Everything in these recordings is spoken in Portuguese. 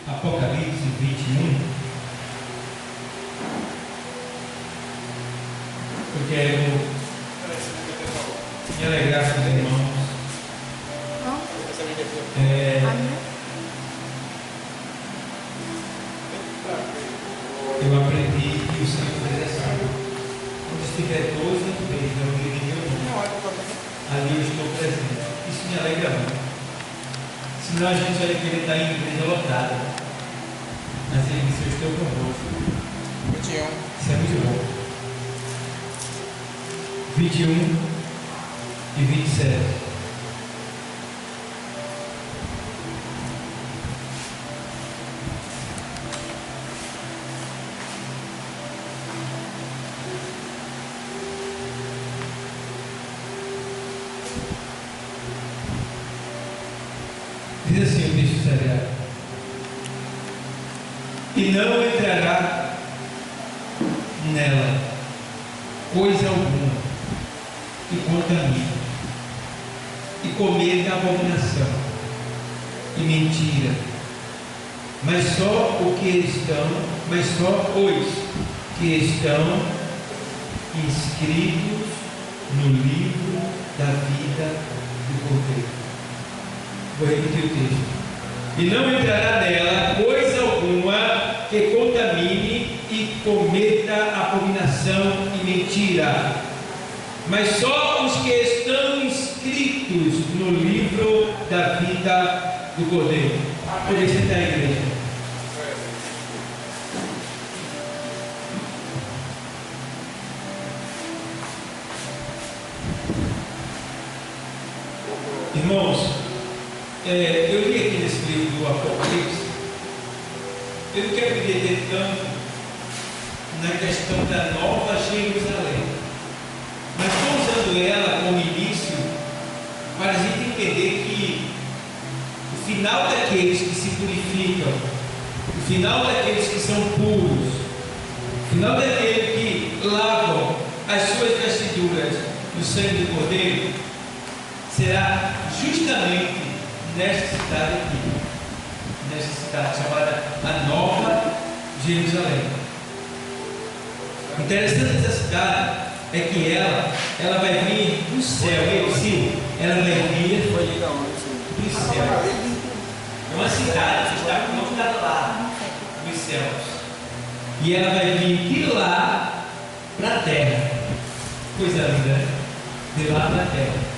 Apocalipse 21. Eu quero me alegrar com os irmãos. Eu aprendi que o Senhor fez assim. Quando estiver 2 ou 3 reunidos em meu nome, ali eu estou presente. Isso me alegra muito. Senão a gente vai querer estar em igreja lotada. Mas ele disse: eu estou convosco. 21. Isso é muito bom. 21 e 27. Diz assim o texto sagrado: e não entrará nela coisa alguma que contamine, e cometa abominação e mentira, mas só os que estão inscritos no livro da vida do Cordeiro. Vou repetir o texto. E não entrará nela coisa alguma que contamine e cometa abominação e mentira, mas só os que estão inscritos no livro da vida do Cordeiro. Pode sentar, igreja. Irmãos, eu li aqui nesse livro do Apocalipse. Eu não quero me deter tanto na questão da Nova Jerusalém, mas estou usando ela como início para a gente entender que o final daqueles que se purificam, o final daqueles que são puros, o final daqueles que lavam as suas vestiduras no sangue do Cordeiro, será justamente nesta cidade aqui, nesta cidade chamada a Nova Jerusalém. Interessante dessa cidade é que ela vai vir do céu. Sim, ela vai vir do céu. É uma cidade que está colocada lá nos céus, e ela vai vir de lá para a terra. Coisa linda, né? De lá para a terra.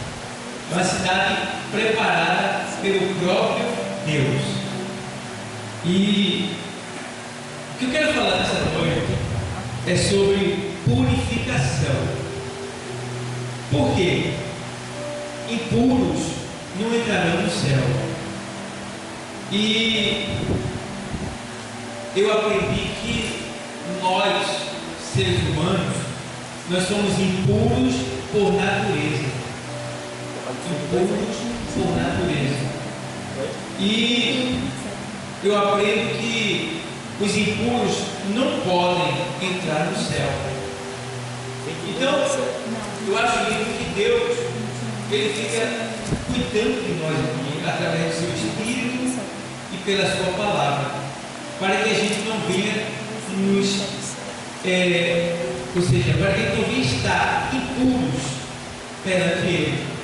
É uma cidade preparada pelo próprio Deus. E o que eu quero falar nessa noite é sobre purificação. Por quê? Impuros não entrarão no céu. E eu aprendi que nós, seres humanos, nós somos impuros por natureza. Impuros por natureza. E eu aprendo que os impuros não podem entrar no céu. Então, eu acho lindo que Deus, Ele fica cuidando de nós aqui, através do seu Espírito e pela sua palavra, para que a gente não venha nos, ou seja, para que a gente não venha estar impuros perante Ele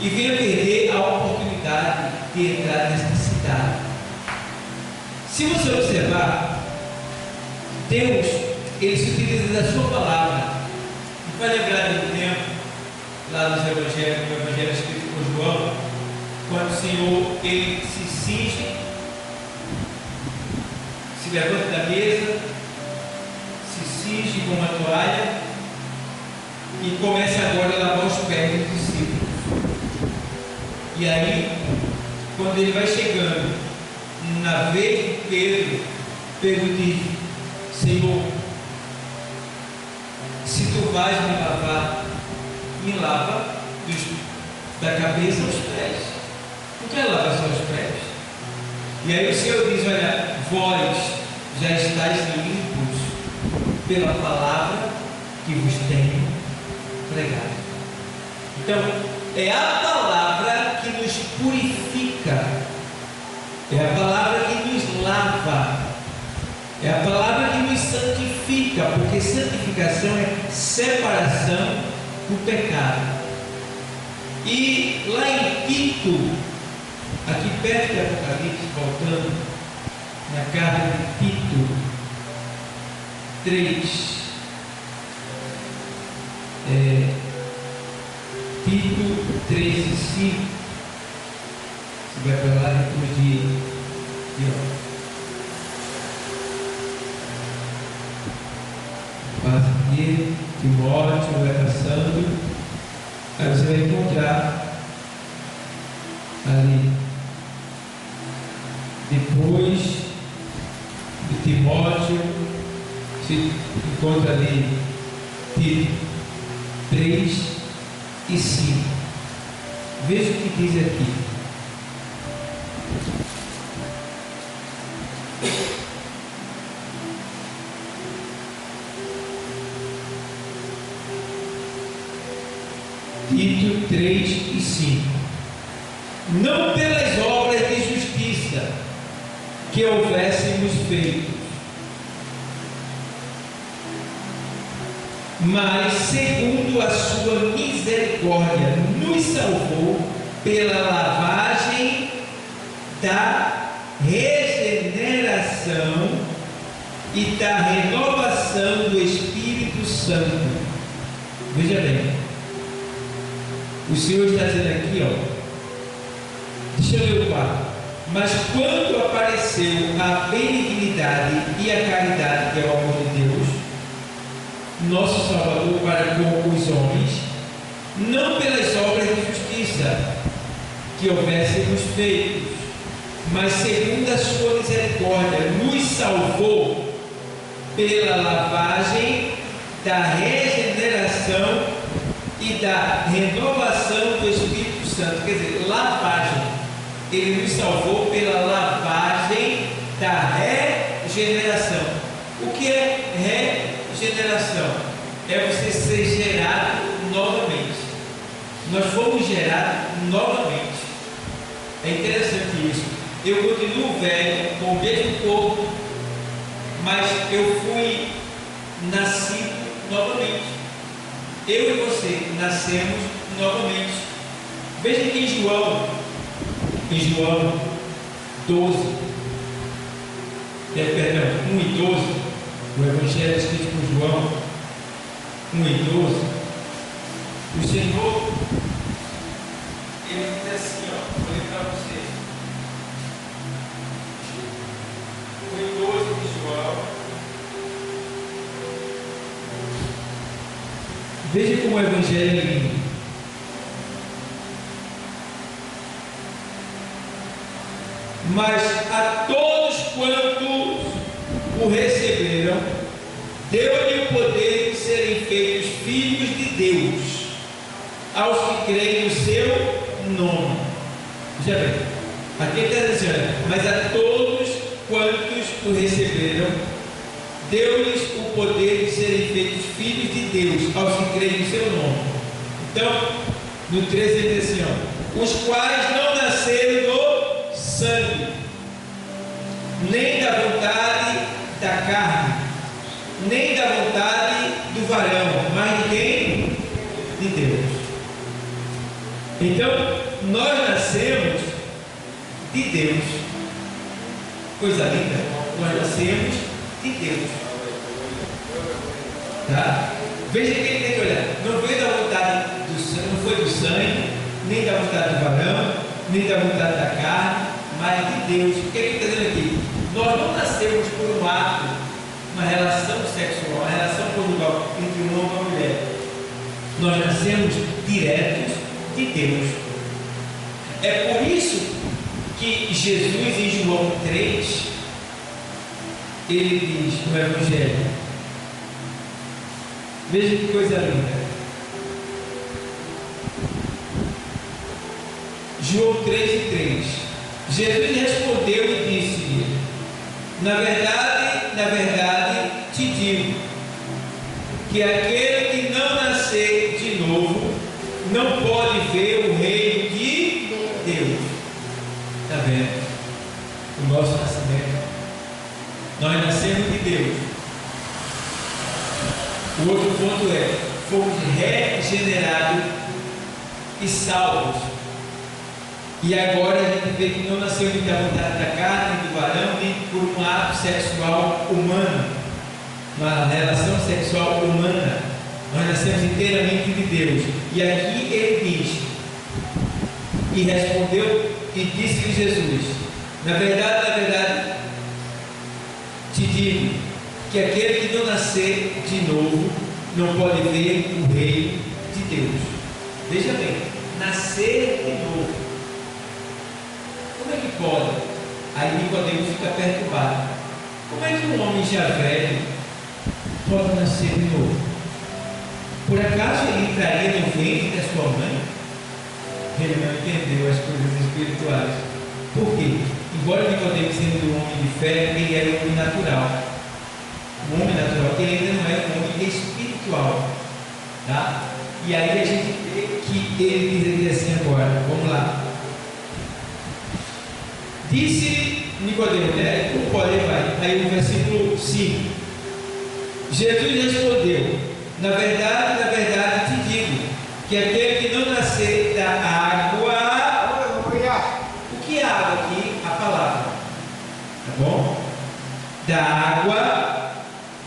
e venha perder a oportunidade de entrar nesta cidade. Se você observar, Deus, Ele se utiliza da sua palavra. Vai lembrar de um tempo lá nos Evangelhos, no Evangelho escrito por João, quando o Senhor, Ele se cinge, se levanta da mesa, se cinge com uma toalha e começa agora a lavar os pés dos discípulos. E aí, quando ele vai chegando na vez de Pedro, Pedro diz: Senhor, se tu vais me lavar, me lava da cabeça aos pés. Não quer lavar só os pés. E aí o Senhor diz: olha, vós já estáis limpos pela palavra que vos tenho pregado. Então, é a palavra que nos purifica, é a palavra que nos lava. santificação é separação do pecado. E lá em Tito, aqui perto de Apocalipse, voltando, na carta de Tito 3, Tito 3 e 5, você vai para lá depois de passa aqui, Timóteo vai passando, aí você vai encontrar ali, depois de Timóteo, se encontra ali Tito 3 e 5. Veja o que diz aqui. Tito 3 e 5. Não pelas obras de justiça que houvéssemos feito, mas segundo a sua misericórdia nos salvou pela lavagem da regeneração e da renovação do Espírito Santo. Veja bem, o Senhor está dizendo aqui, deixa eu ler o 4. Mas quando apareceu a benignidade e a caridade, que é o amor de Deus, nosso Salvador, para com os homens, não pelas obras de justiça que houvéssemos feito, mas segundo a sua misericórdia, nos salvou pela lavagem da regeneração e da renovação do Espírito Santo. Quer dizer, lavagem. Ele nos salvou pela lavagem da regeneração. O que é regeneração? É você ser gerado novamente. Nós fomos gerados novamente. É interessante isso. Eu continuo velho, com o mesmo corpo, mas eu fui nascido novamente. Eu e você nascemos novamente. Veja que em João 12, perdão, 1 e 12, o Evangelho escrito por João 1 e 12, o Senhor, ele diz assim, vou ler para vocês, 1 e 12 de João. Veja como o Evangelho é lindo. Mas a todos quantos o receberam, deu-lhe o poder de serem feitos filhos de Deus, aos que creem no seu nome. Já bem, aqui está dizendo, mas a todos quantos o receberam, deu-lhes o poder de serem feitos filhos de Deus, aos que creem no seu nome. Então, no 13 ele diz assim, os quais não nasceram do sangue, nem da vontade da carne, nem da vontade do varão, mas de quem? De Deus. Então, nós nascemos de Deus. Coisa linda, nós nascemos de Deus. Tá? Veja que ele tem que olhar. Não veio da vontade do sangue, não foi do sangue, nem da vontade do varão, nem da vontade da carne, mas de Deus. O que ele está dizendo aqui? Nós não nascemos por um ato, uma relação sexual, uma relação conjugal entre um homem e uma mulher. Nós nascemos diretos de Deus. É por isso que Jesus, em João 3, ele diz no Evangelho, veja que coisa linda. João 3 e 3. Jesus respondeu e disse-lhe: na verdade te digo, que aquele que não nascer de novo não pode ver o reino de Deus. Está vendo? O nosso nascimento. Nós nascemos de Deus. O outro ponto é: fomos regenerados e salvos. E agora a gente vê que não nasceu nem da vontade da carne, do varão, nem por um ato sexual humano, uma relação sexual humana. Nós nascemos inteiramente de Deus. E aqui ele diz: e respondeu e disse-lhe Jesus: na verdade, te digo que aquele que não nascer de novo não pode ver o reino de Deus. Veja bem, nascer de novo. Como é que pode? Aí Nicodemo fica perturbado. Como é que um homem já velho pode nascer de novo? Por acaso ele entraria no ventre da sua mãe? Ele não entendeu as coisas espirituais. Por quê? Embora Nicodemo sendo um homem de fé, ele era um homem natural. Um homem natural, que ele ainda não é um homem espiritual. Tá? E aí a gente vê que ele diz assim agora, vamos lá. Disse Nicodemo, né? Como pode, vai? Aí no versículo 5. Jesus respondeu: na verdade te digo, que aquele que não nascer da água. O que é água aqui? A palavra. Tá bom? Da água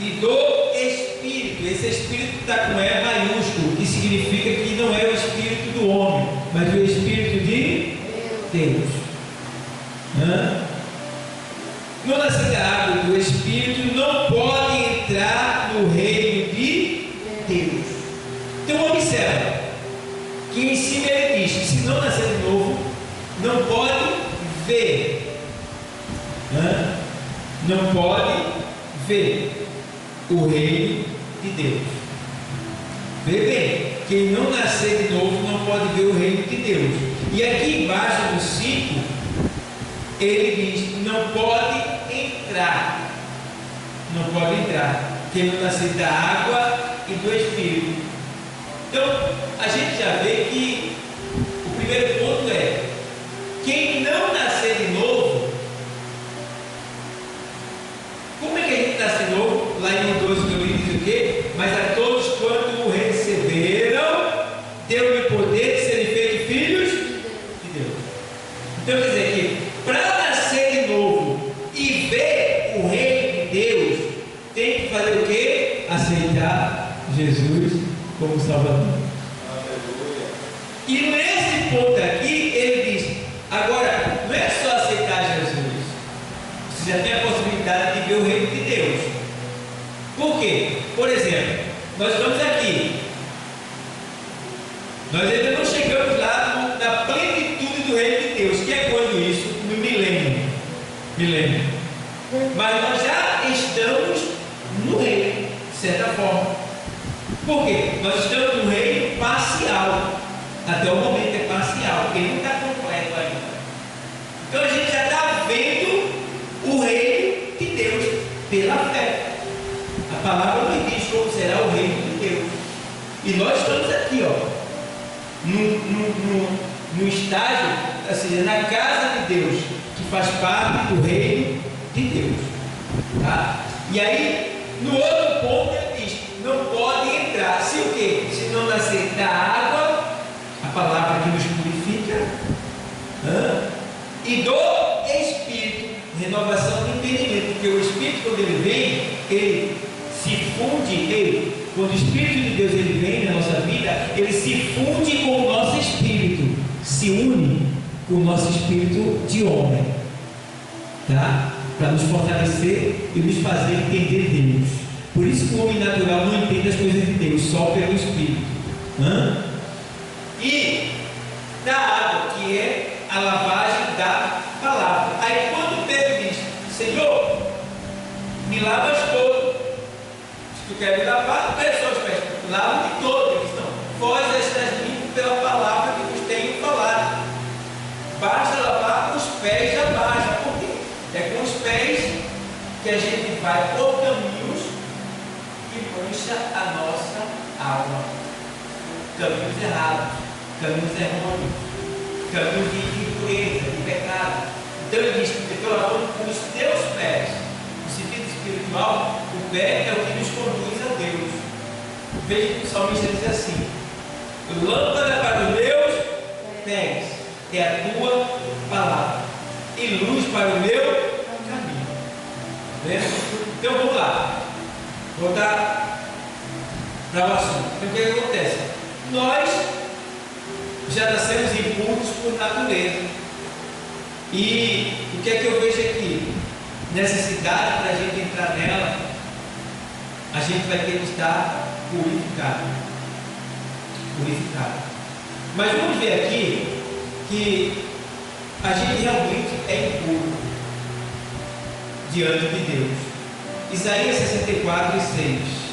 e do Espírito. Esse Espírito está com E maiúsculo, que significa que não é o Espírito do homem, mas o Espírito de Deus. Não nascer da água e do Espírito não pode entrar no reino de Deus. Então observa que em cima ele diz que se não nascer de novo, não pode ver. Não pode ver o reino de Deus. Vê bem, quem não nascer de novo não pode ver o reino de Deus. E aqui embaixo no 5, ele diz: não pode entrar. Não pode entrar. Quem não nascer da água e do Espírito. Então, a gente já vê que o primeiro ponto é: quem não nascer de novo. Como é que a gente nasce de novo? Lá em 12 do livro diz o quê? Mas a todos quanto o receberam, deu-lhe o poder de serem feitos filhos de Deus. Então quer dizer que para nascer de novo e ver o reino de Deus, tem que fazer o quê? Aceitar Jesus como Salvador. E nesse ponto aqui ele diz: agora não é só aceitar Jesus, você já tem a possibilidade de ver o reino de Deus. Por quê? Por exemplo, nós estamos aqui, nós ainda não chegamos lá na plenitude do reino de Deus, que é quando isso? No milênio. Mas nós já estamos no reino, de certa forma. Por quê? Nós estamos no reino parcial. Até o momento é parcial, porque não está completo ainda. Então a gente já está vendo o reino de Deus pela fé. A palavra nos diz como será o reino de Deus. E nós estamos aqui, ó, no estágio, ou seja, na casa de Deus, que faz parte do reino de Deus. Tá? E aí, no outro ponto, ele diz: não pode entrar. Se o quê? Se não nascer da água, a palavra que nos purifica, e do Espírito, renovação do entendimento, porque o Espírito, quando ele vem, ele se funde, quando o Espírito de Deus ele vem na nossa vida, ele se funde com o nosso espírito, se une com o nosso espírito de homem, tá? Para nos fortalecer e nos fazer entender Deus. Por isso que o homem natural não entende as coisas de Deus, só pelo Espírito. E da água, que é a lavagem da palavra. Aí quando Pedro diz: Senhor, me lavas todo. Se tu quer me lavar, não quero só os pés, lava-me todo. Ele diz: não, vós estás limpo pela palavra que vos tenho falado. Basta lavar os pés da margem. Por quê? É com os pés que a gente vai por caminhos que mancha a nossa alma. Caminhos errados, caminhos errôneos, caminhos de impureza, de pecado. Então ele diz: eu estou lavando com os teus pés. No sentido espiritual, o pé é o que nos conduz a Deus. veja que o salmista diz assim: lâmpada para os meus pés é a tua palavra, e luz para o meu caminho. Então vamos lá, voltar para o assunto. Então o que acontece? Nós já nascemos impuros por natureza. E o que é que eu vejo aqui? Necessidade para a gente entrar nela, a gente vai ter que estar purificado. Mas vamos ver aqui que a gente realmente é impuro diante de Deus. Isaías 64, 6.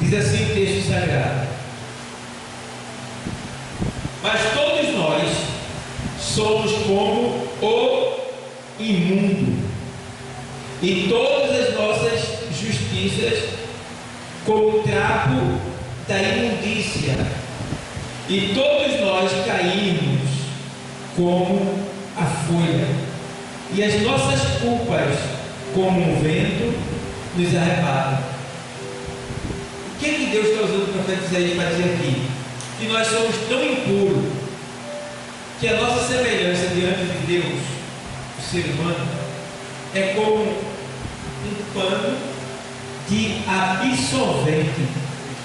Diz assim o texto sagrado: mas todos nós somos como o imundo, e todas as nossas justiças como o trapo da imundícia, e todos nós caímos como a folha, e as nossas culpas como um vento nos arrebatam. O que Deus está usando o profeta Isaías para dizer aqui? Que nós somos tão impuros que a nossa semelhança diante de Deus, o ser humano, é como um pano de absorvente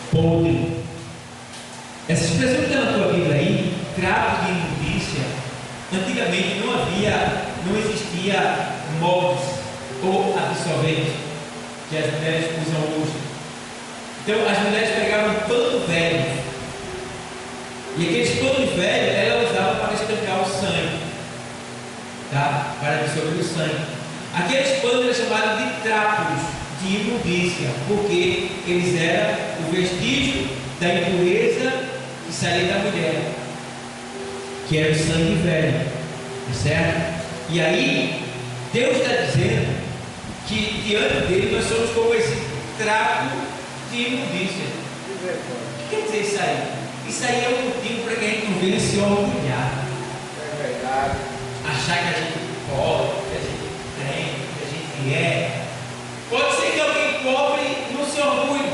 podre. Essa expressão que está na tua Bíblia aí, trapo de imundícia, antigamente não existia moldes ou absorvente que as mulheres usam hoje. Então as mulheres pegavam pano velho, e aqueles panos velhos elas usavam para estancar o sangue, tá? Para absorver o sangue. Aqueles panos eram chamados de trapos de imundícia, porque eles eram o vestígio da impureza que saía da mulher, que era o sangue velho, certo? E aí Deus está dizendo que diante dele nós somos como esse trapo de imundícia. O que quer dizer isso aí? Isso aí é um motivo para que a gente não venha se orgulhar. É verdade. Achar que a gente pode, que a gente tem, que a gente é. Pode ser que alguém pobre não se orgulhe,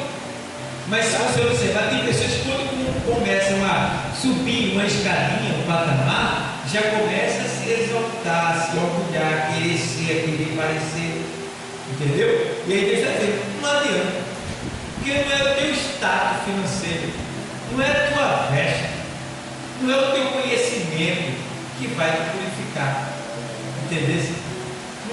mas se você observar, tem pessoas que quando começam a subir uma escadinha, um patamar, já começa a se exaltar, a se orgulhar, querer ser, querer parecer. Entendeu? E aí Deus está dizendo, não adianta. Porque não é o teu status financeiro, não é a tua veste, não é o teu conhecimento que vai te purificar. Entendeu?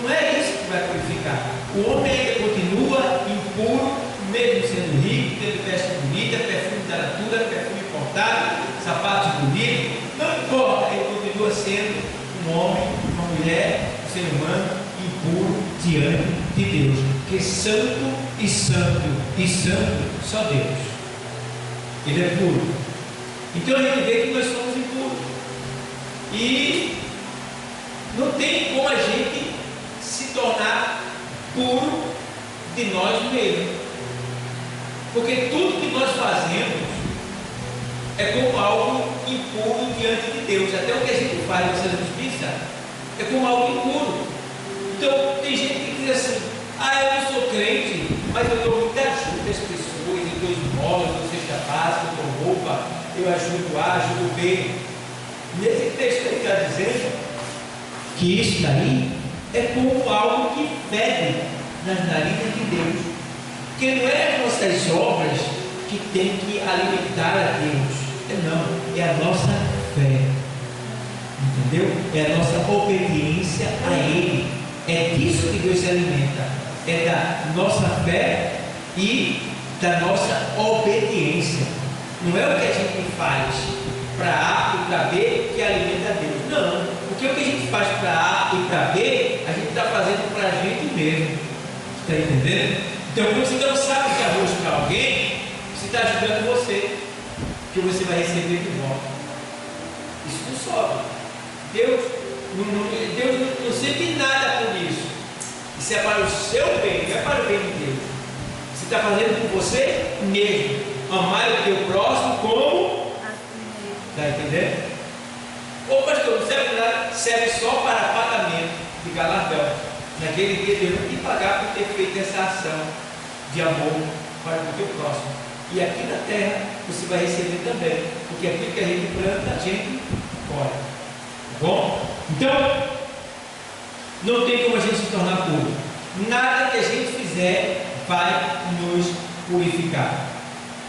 Não é isso que vai purificar. O homem ainda continua impuro, mesmo sendo rico, tendo veste bonita, perfume da natura, perfume importado, sapatos bonitos. Não importa, ele continua sendo um homem, uma mulher, um ser humano impuro diante de Deus, que santo e santo e santo só Deus. Ele é puro. Então a gente vê que nós somos impuros e não tem como a gente se tornar puro de nós mesmos, porque tudo que nós fazemos é como algo impuro diante de Deus. Até o que a gente faz nessa justiça é como algo impuro. Então tem gente que diz assim: eu não sou crente, mas eu dou muita ajuda às pessoas, eu dou esmola, eu dou cesta básica, eu dou roupa, eu ajudo A, ajudo B. Nesse texto ele está dizendo que isso daí é como algo que fede nas narinas de Deus, porque não é as nossas obras que tem que alimentar a Deus, não, é a nossa fé, entendeu? É a nossa obediência a Ele. É disso que Deus se alimenta, é da nossa fé e da nossa obediência. Não é o que a gente faz para A e para B que alimenta Deus, não, porque o que a gente faz para A e para B, a gente está fazendo para a gente mesmo, está entendendo? Então quando você não sabe que arroz para alguém, você está ajudando você, que você vai receber de volta. Isso não sobe. Deus não sente nada por isso. Isso é para o seu bem, não é para o bem de Deus. Você está fazendo por você mesmo. Amar o teu próximo como. Está entendendo? Ô pastor, não serve nada, serve só para pagamento de galardão. Naquele dia Deus vai te pagar por ter feito essa ação de amor para o teu próximo. E aqui na terra você vai receber também, porque aquilo que a gente planta, a gente colhe. Tá bom? Então, não tem como a gente se tornar puro. Nada que a gente fizer vai nos purificar.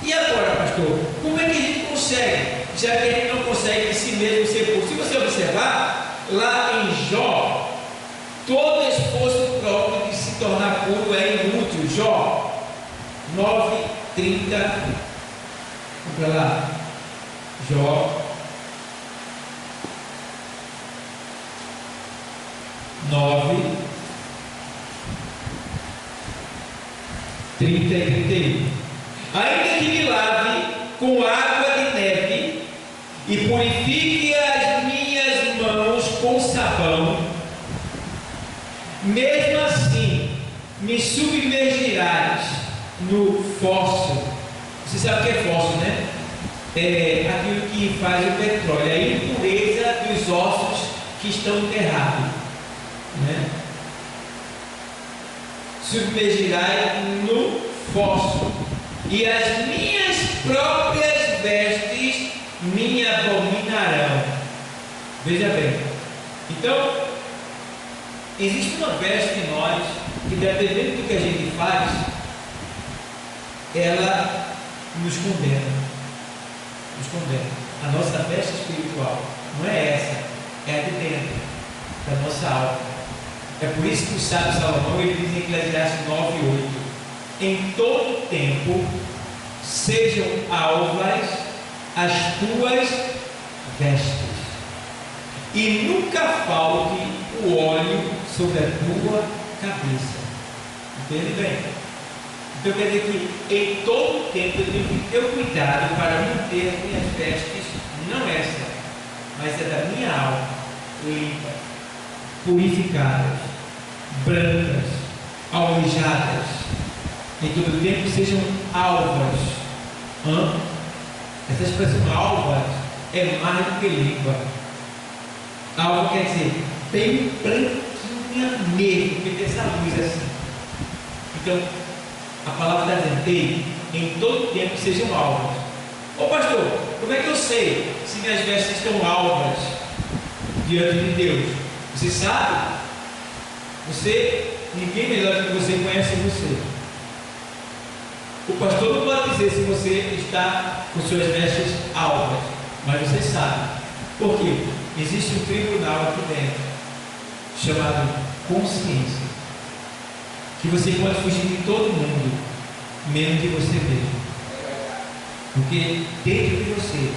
E agora, pastor, como é que a gente consegue? Já que a gente não consegue em si mesmo ser puro. Se você observar, lá em Jó, todo esforço próprio de se tornar puro é inútil. Jó 9:30. Vamos lá. Jó 9:30 e 31. Ainda que me lave com água de neve e purifique as minhas mãos com sabão, mesmo assim me submergirás no fósforo. Você sabe o que é fósforo, né? É aquilo que faz o petróleo, a impureza dos ossos que estão enterrados, né? Submergirás no fósforo, e as minhas próprias vestes me abominarão. Veja bem, então existe uma veste em nós que, dependendo do que a gente faz, ela nos condena. Nos condena. A nossa veste espiritual não é essa, é a de dentro da nossa alma. É por isso que o sábio Salomão, ele diz em Eclesiastes 9:8: em todo tempo sejam alvas as tuas vestes, e nunca falte o óleo sobre a tua cabeça. Entende bem? Então quer dizer que em todo tempo eu tenho que ter cuidado para manter as minhas vestes, não essa, mas é da minha alma, limpa, purificadas, brancas, alvejadas. Em todo tempo sejam alvas. Essa expressão alvas é mais do que limpa. Alva quer dizer bem branquinha mesmo, porque tem essa luz assim. Então, a palavra está dizendo: em todo tempo sejam alvas. Ô pastor, como é que eu sei se minhas vestes estão alvas diante de Deus? Você sabe? Ninguém melhor do que você conhece você. O pastor não pode dizer se você está com suas vestes alvas, mas você sabe. Por quê? Existe um tribunal aqui dentro, chamado consciência, que você pode fugir de todo mundo, menos de você mesmo. Porque dentro de você,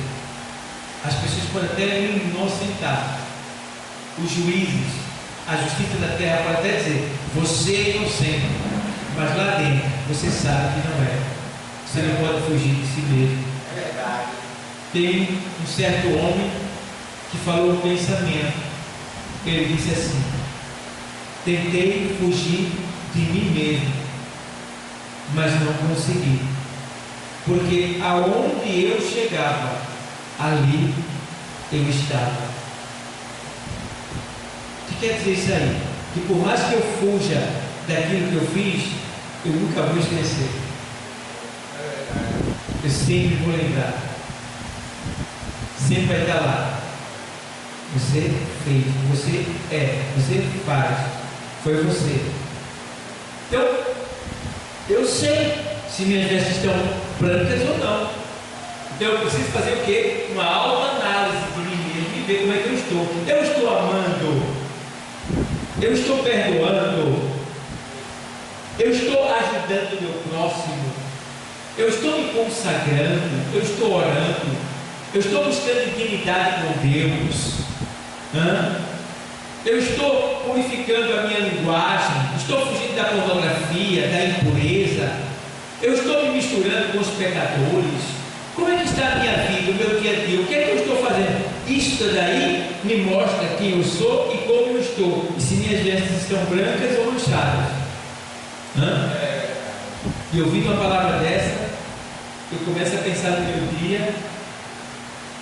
as pessoas podem até inocentar. Os juízes, a justiça da terra pode até dizer: você é inocente. Mas lá dentro, você sabe que não é. Você não pode fugir de si mesmo. É verdade. Tem um certo homem que falou um pensamento. Ele disse assim: tentei fugir de mim mesmo, mas não consegui. Porque aonde eu chegava, ali eu estava. O que quer dizer isso aí? Que por mais que eu fuja daquilo que eu fiz, eu nunca vou esquecer. Eu sempre vou lembrar. Sempre vai estar lá. Você fez, você você faz. Foi você. Então, eu sei se minhas vestes estão brancas ou não. Então eu preciso fazer o quê? Uma autoanálise de mim mesmo e ver como é que eu estou. Eu estou amando? Eu estou perdoando? Eu estou ajudando o meu próximo? Eu estou me consagrando? Eu estou orando? Eu estou buscando intimidade com Deus? Eu estou purificando a minha linguagem? Estou fugindo da pornografia, da impureza? Eu estou me misturando com os pecadores? Como é que está a minha vida, o meu dia a dia? O que é que eu estou fazendo? Isto daí me mostra quem eu sou e como eu estou, e se minhas vestes estão brancas ou manchadas. E ouvindo uma palavra dessa, eu começo a pensar no meu dia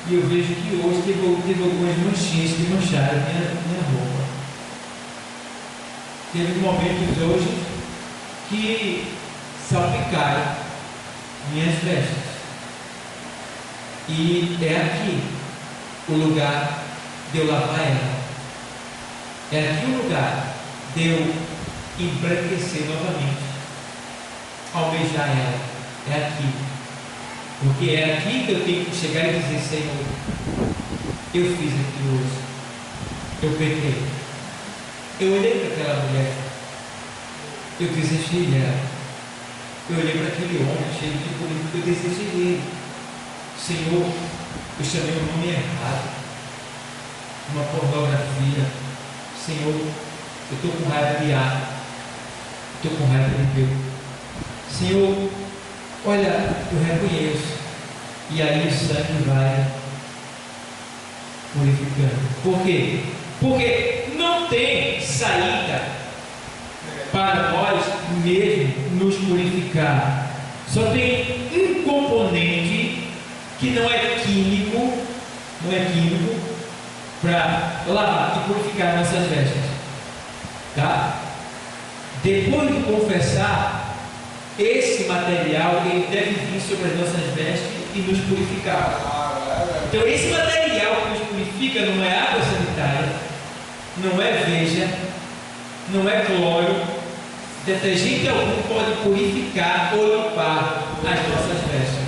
E eu vejo que hoje teve algumas manchinhas que mancharam minha roupa. Teve momentos hoje que salpicaram minhas vestes. E é aqui o lugar de eu lavar ela. É aqui o lugar de eu embranquecer novamente, almejar ela. É aqui. Porque é aqui que eu tenho que chegar e dizer: Senhor, eu fiz aquilo hoje, eu pequei. Eu olhei para aquela mulher, eu desejei ela. Eu olhei para aquele homem cheio de política, eu desejei ele. Senhor, eu chamei o nome errado, uma pornografia. Senhor, eu estou com raiva de ar, estou com raiva de Deus. Senhor, olha, eu reconheço. E aí o sangue vai purificando. Por quê? Porque não tem saída para nós mesmos nos purificar. Só tem um componente que não é químico para lavar e purificar nossas vestes. Tá? Depois de confessar, esse material ele deve vir sobre as nossas vestes e nos purificar. Então esse material que nos purifica não é água sanitária, não é veja, não é cloro, detergente algum pode purificar ou limpar as nossas vestes.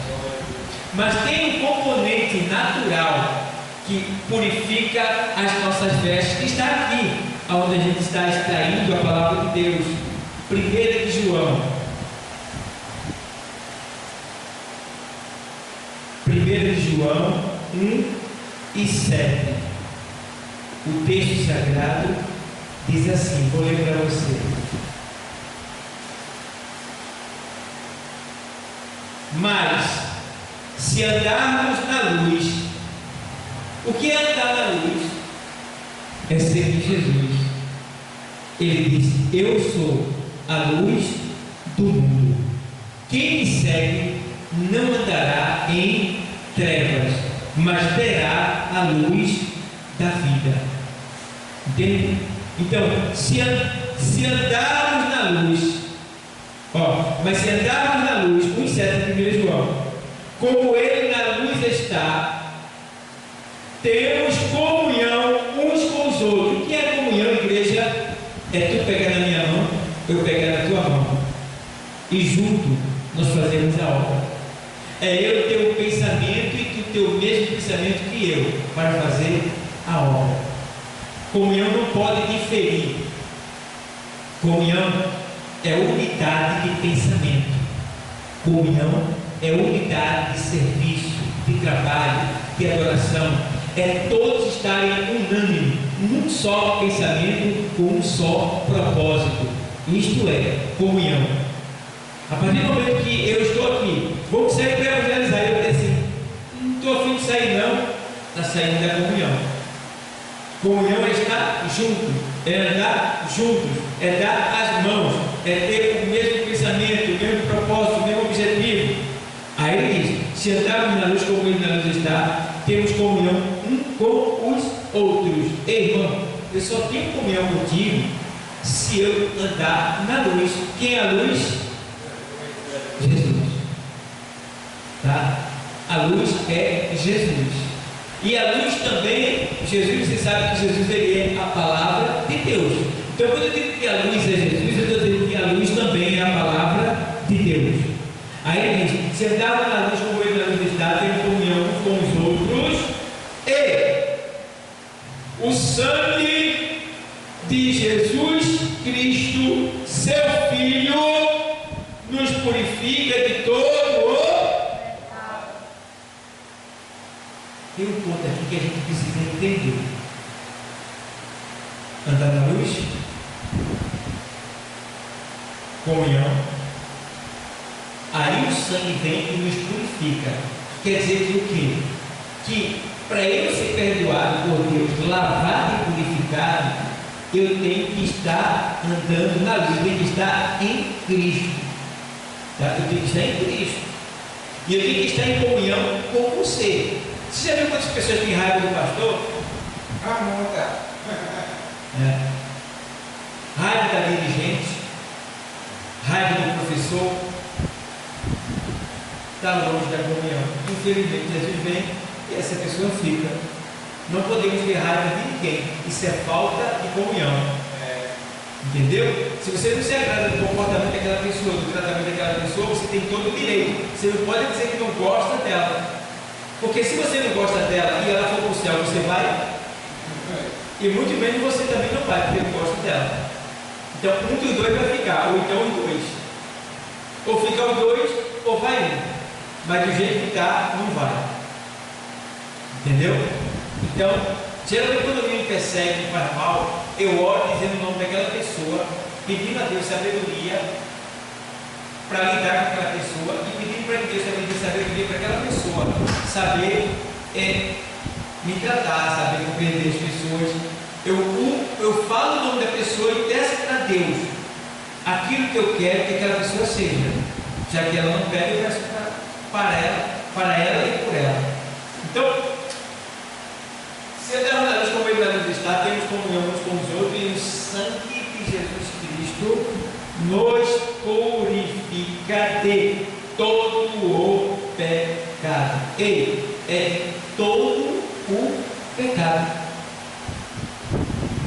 Mas tem um componente natural que purifica as nossas vestes, que está aqui, onde a gente está extraindo a palavra de Deus. 1 de João. 1 de João 1 e 7. O texto sagrado diz assim, vou ler para você. Mas, se andarmos na luz, o que é andar na luz? É seguir Jesus. Ele disse: eu sou a luz do mundo. Quem me segue não andará em trevas, mas terá a luz da vida. Entende? Então, se andarmos na luz, mas se andarmos na luz, 1,7 de 1 João, como ele na luz está, temos comunhão uns com os outros. O que é comunhão, igreja? É tu pegar na minha mão, eu pegar na tua mão, e junto nós fazemos a obra. É eu ter o pensamento e tu ter o mesmo pensamento que eu, para fazer a obra. Comunhão não pode diferir. Comunhão é unidade de pensamento. Comunhão é unidade de serviço, de trabalho, de adoração. É todos estarem unânimes, num só pensamento, com um só propósito. Isto é comunhão. A partir do momento que eu estou aqui, vou sair para evangelizar, eu vou dizer assim: não estou a fim de sair, não. Está saindo da comunhão. Comunhão é estar junto, é andar juntos, é dar as mãos, é ter o mesmo pensamento, o mesmo propósito, o mesmo objetivo. Aí ele diz: se andarmos na luz como ele na luz está, temos comunhão um com os outros. Ei, irmão, eu só tenho comunhão contigo se eu andar na luz. Quem é a luz? Jesus. Tá? A luz é Jesus. E a luz também, Jesus, você sabe que Jesus ele é a palavra de Deus. Então quando eu digo que a luz é Jesus, eu estou dizendo que a luz também é a palavra de Deus. Aí ele diz: se andarmos na luz como ele na luz está, tem comunhão uns com os outros, e o sangue de Jesus Cristo, seu Filho, nos purifica de todo o pecado. Tem um ponto aqui que a gente precisa entender. Andar na luz, comunhão, aí o sangue vem e nos purifica. Quer dizer que o quê? Que para eu ser perdoado por Deus, lavado e purificado, eu tenho que estar andando na luz, eu tenho que estar em Cristo. Tá? Eu tenho que estar em Cristo. E eu tenho que estar em comunhão com você. Você já viu quantas pessoas têm raiva do pastor? Muita. Raiva da dirigente, raiva do professor, está longe da comunhão. Infelizmente, Jesus vem e essa pessoa fica. Não podemos ter raiva de ninguém. Isso é falta de comunhão. Entendeu? Se você não se agrada do comportamento daquela pessoa, do tratamento daquela pessoa, você tem todo o direito. Você não pode dizer que não gosta dela. Porque se você não gosta dela e ela for para o céu, você vai? E muito menos você também não vai, porque não gosta dela. Então, um dos dois vai ficar, ou então os dois. Ou fica os dois, ou vai um. Mas do jeito que está, não vai. Entendeu? Então, geralmente quando alguém me persegue, me faz mal, eu oro dizendo o nome daquela pessoa, pedindo a Deus sabedoria para lidar com aquela pessoa e pedindo para Deus também de sabedoria para aquela pessoa saber me tratar, saber compreender as pessoas. Eu falo o nome da pessoa e peço para Deus aquilo que eu quero que aquela pessoa seja. Já que ela não pede, eu peço para ela e por ela. Então, se eternamente como Ele nos está, temos comunhão uns com os outros, e o sangue de Jesus Cristo nos purifica de todo o pecado. É todo o pecado.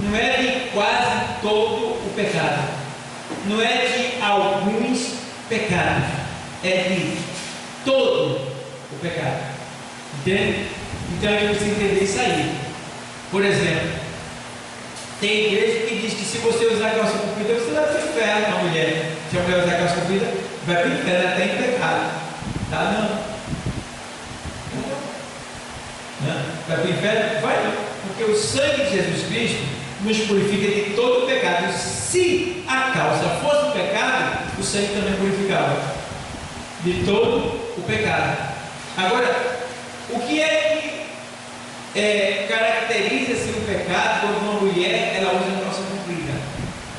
Não é de quase todo o pecado. Não é de alguns pecados. É de todo o pecado. Entende? Então a gente precisa entender isso aí. Por exemplo, tem igreja que diz que se você usar calça comprida, você vai para o inferno. Uma mulher, se a mulher usar calça comprida, vai para o inferno, até em pecado. Tá? Não. Vai para o inferno? Vai não. Porque o sangue de Jesus Cristo nos purifica de todo o pecado. Se a causa fosse o pecado, o sangue também purificava de todo o pecado. Agora, o que é que caracteriza-se o pecado quando uma mulher ela usa a calça comprida?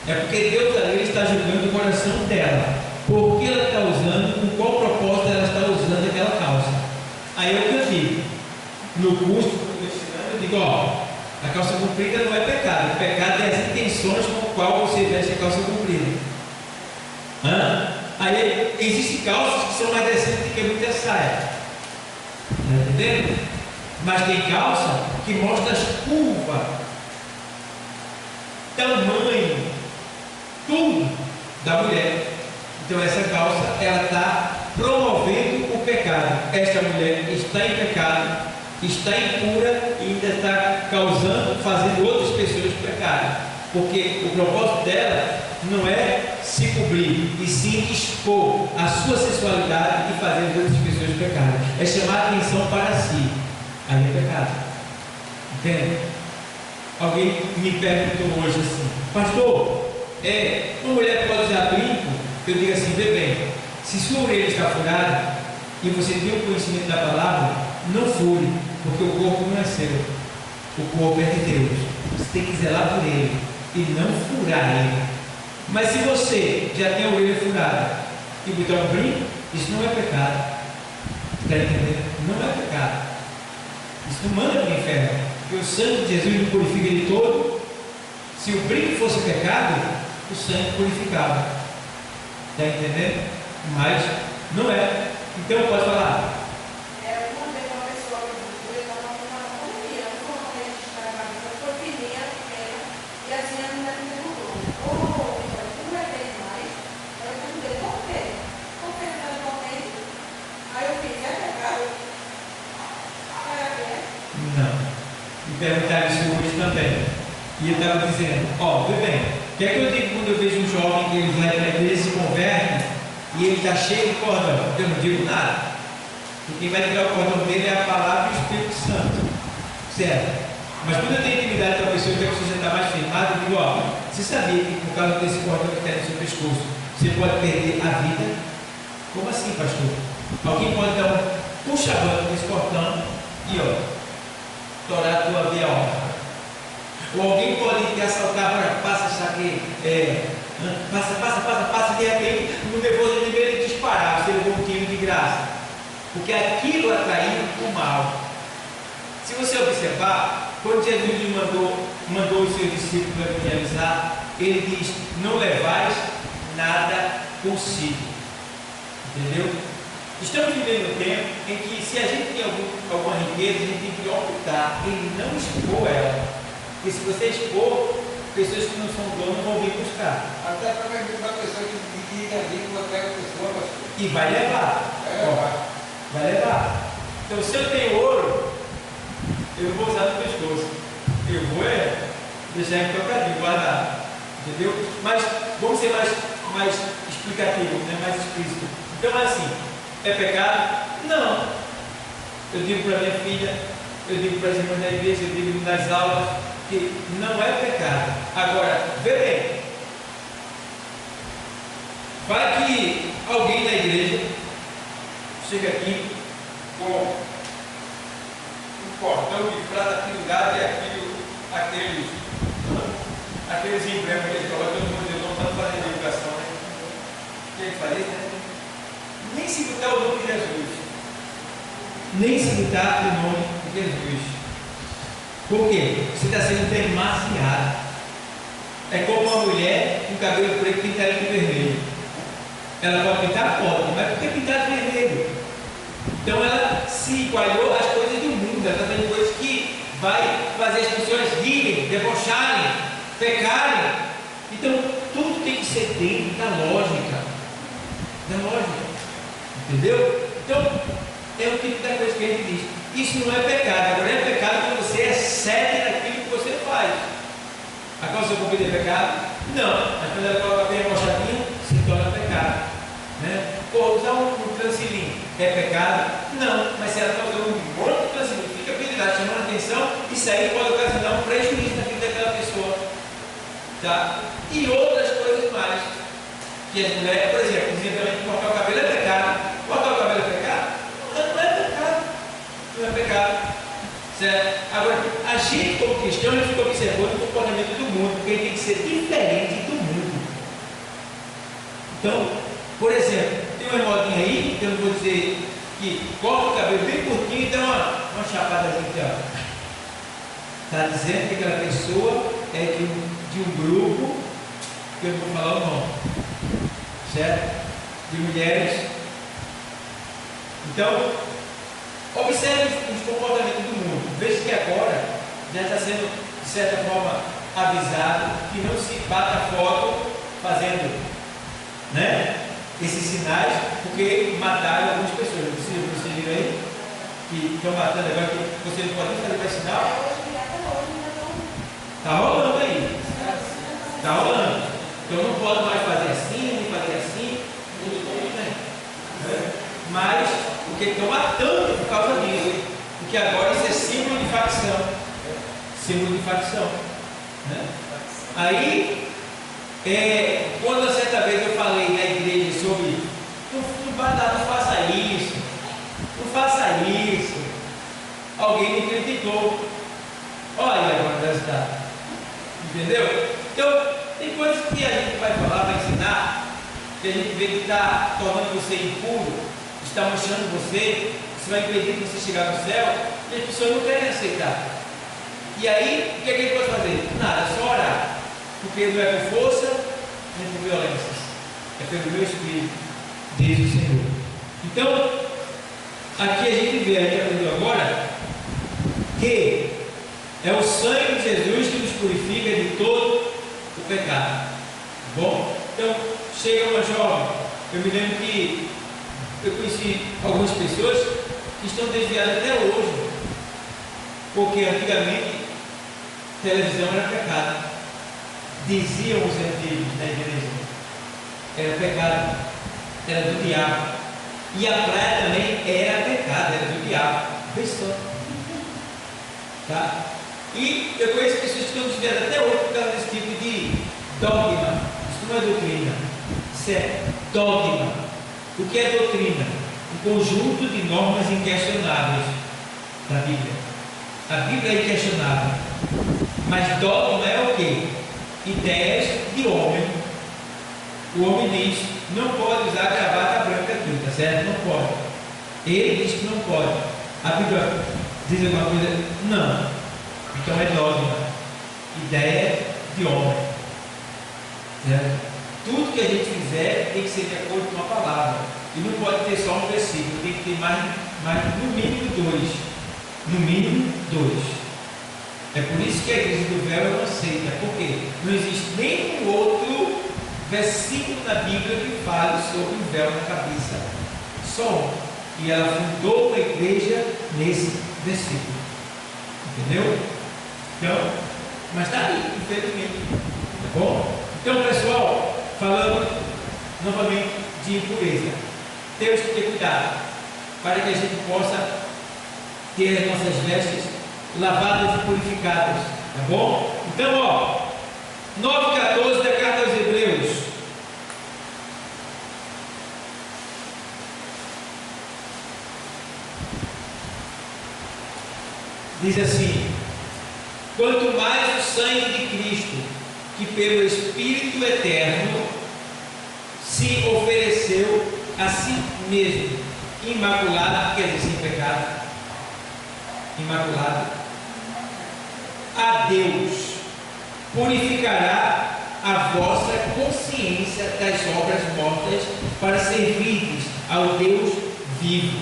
É porque Deus ali está julgando o coração dela. Por que ela está usando, com qual propósito ela está usando aquela calça? Aí é o que eu digo. No curso, eu digo, a calça comprida não é pecado. O pecado é as intenções com o qual você veste a calça comprida. Aí existem calças que são mais decentes do que muita saia. Está entendendo? Mas tem calça que mostra as curvas, tamanho, tudo da mulher. Então essa calça, ela está promovendo o pecado. Esta mulher está em pecado, está impura e ainda está fazendo outras pessoas pecarem. Porque o propósito dela não é se cobrir, e sim expor a sua sexualidade e fazer as outras pessoas pecarem. É chamar a atenção para si. Aí é pecado. Entende? Alguém me perguntou hoje assim: pastor, uma mulher pode usar brinco? Eu digo assim: vê bem, se sua orelha está furada e você tem o conhecimento da palavra, não fure, porque o corpo não é seu, o corpo é de Deus. Você tem que zelar por ele e não furar ele. Mas se você já tem a orelha furada e botar um brinco, isso não é pecado. Está entendendo? Não é pecado. Isso não manda para o inferno. Porque o sangue de Jesus nos purifica de todo. Se o brinco fosse pecado, o sangue purificava. Está entendendo? Mas não é. Então pode falar. Uma vez uma pessoa eu estava numa economia, foi pequena, e assim a mulher me perguntou: tu vai ter mais? Eu perguntei: por quê? Por que você está contente? Aí eu fiz: é pecado? Não. Me perguntaram isso hoje também. E eu estava dizendo: vê bem, o que é que eu digo quando eu vejo um jovem que ele vai para a igreja, se converte e ele está cheio de cordão? Eu não digo nada. E quem vai tirar o cordão dele é a palavra e o Espírito Santo. Certo? Mas quando eu tenho intimidade com a pessoa, que a pessoa já está mais firmada, eu digo: você sabia que por causa desse cordão que está no seu pescoço, você pode perder a vida? Como assim, pastor? Alguém pode dar um puxa-banco nesse cordão e torar a tua via órfã. Ou alguém pode te assaltar, passa, saque, passa, de repente, no nervoso de medo de disparar, você levou um tiro de graça. Porque aquilo atraiu o mal. Se você observar, quando Jesus mandou os seus discípulos evangelizar, ele diz: não levais nada consigo. Entendeu? Estamos vivendo um tempo em que, se a gente tem alguma riqueza, a gente tem que optar em não expor ela. Porque se você expor, pessoas que não são donas vão vir buscar. Até para uma pessoa que diga ali que você pega a pessoa, pastor. E vai levar. Vai levar. Então, se eu tenho ouro, eu não vou usar no pescoço. Eu vou deixar em tocadinho, guardar. Entendeu? Mas vamos ser mais explicativo, né? Mais explícito. Então, assim, é pecado? Não. Eu digo para minha filha, eu digo para as irmãs da igreja, eu digo nas aulas, que não é pecado. Agora, vê bem. Vai que alguém na igreja chega aqui com um cordão de prata pingado e aqueles emblemas que eles colocam no mundo de novo para fazer divulgação, né? O que ele faz, né? Nem se botar o nome de Jesus. Nem se botar o nome de Jesus. Por quê? Você está sendo demasiado. É como uma mulher com cabelo preto pintado de vermelho. Ela pode pintar? Pode, mas por que pintar de vermelho? Então ela se igualou às coisas do mundo. Ela está fazendo coisas que vai fazer as pessoas rirem, debocharem, pecarem. Então tudo tem que ser dentro da lógica. Da lógica. Entendeu? Então é o tipo da coisa que a gente diz. Isso não é pecado. Agora é pecado quando você excede naquilo que você faz. A causa da comida é pecado? Não. Mas quando ela coloca bem a mochadinha, se torna pecado. Né? Ou usar um transilim é pecado? Não. Mas se ela está usando um monte de transilim, fica habilidade, chamando a atenção, isso aí pode ocasionar um prejuízo na vida daquela pessoa. Tá? E outras coisas mais. Que as mulheres, por exemplo, diziam também que cortar o cabelo é pecado. Cortar o cabelo é pecado? Não é pecado. Não é pecado. Certo? Agora, a gente como cristão, a gente fica observando o comportamento do mundo, porque ele tem que ser diferente do mundo. Então, por exemplo, tem uma modinha aí, que eu não vou dizer, que corta o cabelo bem curtinho e dá uma chapada aqui, ó. Está dizendo que aquela pessoa é de um grupo, que eu não vou falar o nome, certo? De mulheres. Então, observe os comportamentos do mundo. Veja que agora já está sendo, de certa forma, avisado que não se bata foto fazendo, né, esses sinais, porque mataram algumas pessoas. Vocês viram aí? Que estão matando agora, que você não pode nem fazer mais sinal. Está rolando aí. Está rolando. Então não pode mais fazer assim, nem fazer assim. Tudo bem. Mas porque estão matando por causa disso, porque agora isso é símbolo de facção. Símbolo de facção. Né? Aí, quando certa vez eu falei na igreja sobre não faça isso, não faça isso, alguém me criticou. Olha agora o resultado. Entendeu? Então, tem coisas que a gente vai falar, vai ensinar, que a gente vê que está tornando você impuro, está manchando você vai impedir que você chegar no céu, e as pessoas não querem aceitar. E aí, o que a gente pode fazer? Nada, só orar. Porque não é por força, nem por violências. É pelo meu Espírito, diz o Senhor. Então, aqui a gente vê, a gente aprendeu agora, que é o sangue de Jesus que nos purifica de todo o pecado. Bom, então, chega uma jovem, eu me lembro que eu conheci algumas pessoas que estão desviadas até hoje, porque antigamente televisão era pecado, diziam os antigos da igreja, era pecado, era do diabo, e a praia também era pecado, era do diabo. Vê só, tá? E eu conheço pessoas que estão desviadas até hoje por causa desse tipo de dogma. Isso não é doutrina, isso é dogma. O que é doutrina? Um conjunto de normas inquestionáveis da Bíblia. A Bíblia é inquestionável, mas dogma é o quê? Ideias de homem. O homem diz: não pode usar gravata branca aqui, tá certo? Não pode. Ele diz que não pode. A Bíblia Diz alguma coisa? Não. Então é dogma. Ideia de homem. Certo? Tudo que a gente fizer tem que ser de acordo com a palavra. E não pode ter só um versículo, tem que ter mais no mínimo 2. No mínimo 2. É por isso que a igreja do véu não aceita, porque não existe nenhum outro versículo na Bíblia que fale sobre o véu na cabeça. Só um. E ela fundou uma igreja nesse versículo. Entendeu? Então, mas está aí, infelizmente. Tá bom? Então, pessoal, falando novamente de impureza, temos que ter cuidado para que a gente possa ter as nossas vestes lavadas e purificadas, tá bom? Então, 9:14 da carta aos Hebreus. Diz assim: quanto mais o sangue de Cristo, que pelo Espírito Eterno se ofereceu a si mesmo, imaculado, quer dizer, sem pecado, imaculado, a Deus, purificará a vossa consciência das obras mortas, para servirdes ao Deus vivo.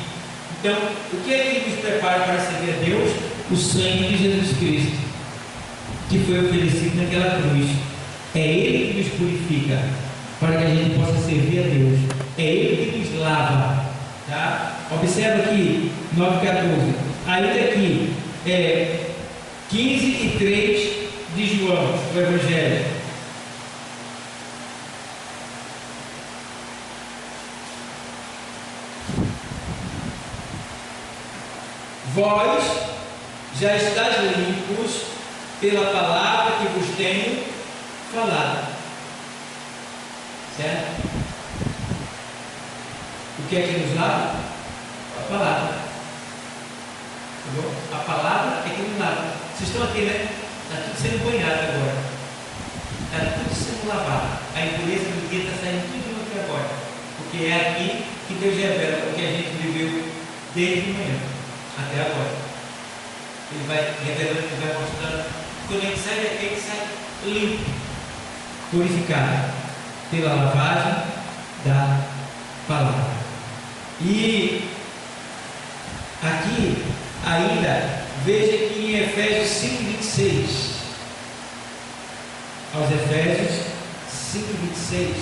Então, o que é que nos prepara para servir a Deus? O sangue de Jesus Cristo, que foi oferecido naquela cruz. É Ele que nos purifica, para que a gente possa servir a Deus. É Ele que nos lava, tá? Observa aqui, 9:14. Ainda aqui, 15:3 de João, o Evangelho. Vós já estáis limpos pela palavra que vos tenho falado. Certo? O que é que nos lava? A palavra. Tá bom? A palavra é que nos lava. Vocês estão aqui, né? Está tudo sendo banhado agora. Está tudo sendo lavado. A impureza do dia está saindo tudo aqui agora. Porque é aqui que Deus revela o que a gente viveu desde de manhã até agora. Ele vai revelando, ele vai mostrando. Quando ele sai daqui, ele sai limpo, purificado pela lavagem da palavra. E aqui ainda, veja que em Efésios 5:26, aos Efésios 5:26,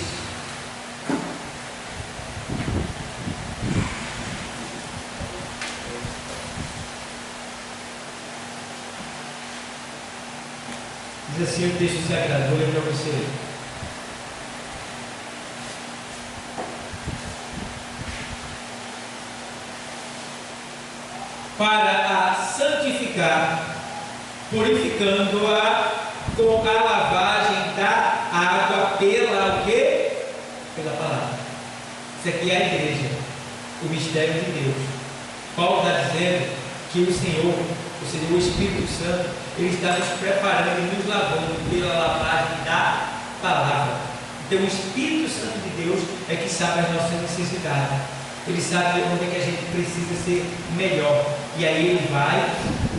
diz assim o texto sagrado, vou ler para você. Para a santificar, purificando-a com a lavagem da água pela o quê? Pela palavra. Isso aqui é a igreja, o mistério de Deus. Paulo está dizendo que o Senhor, ou seja, o Espírito Santo, Ele está nos preparando e nos lavando pela lavagem da palavra. Então o Espírito Santo de Deus é que sabe as nossas necessidades. Ele sabe onde é que a gente precisa ser melhor. E aí Ele vai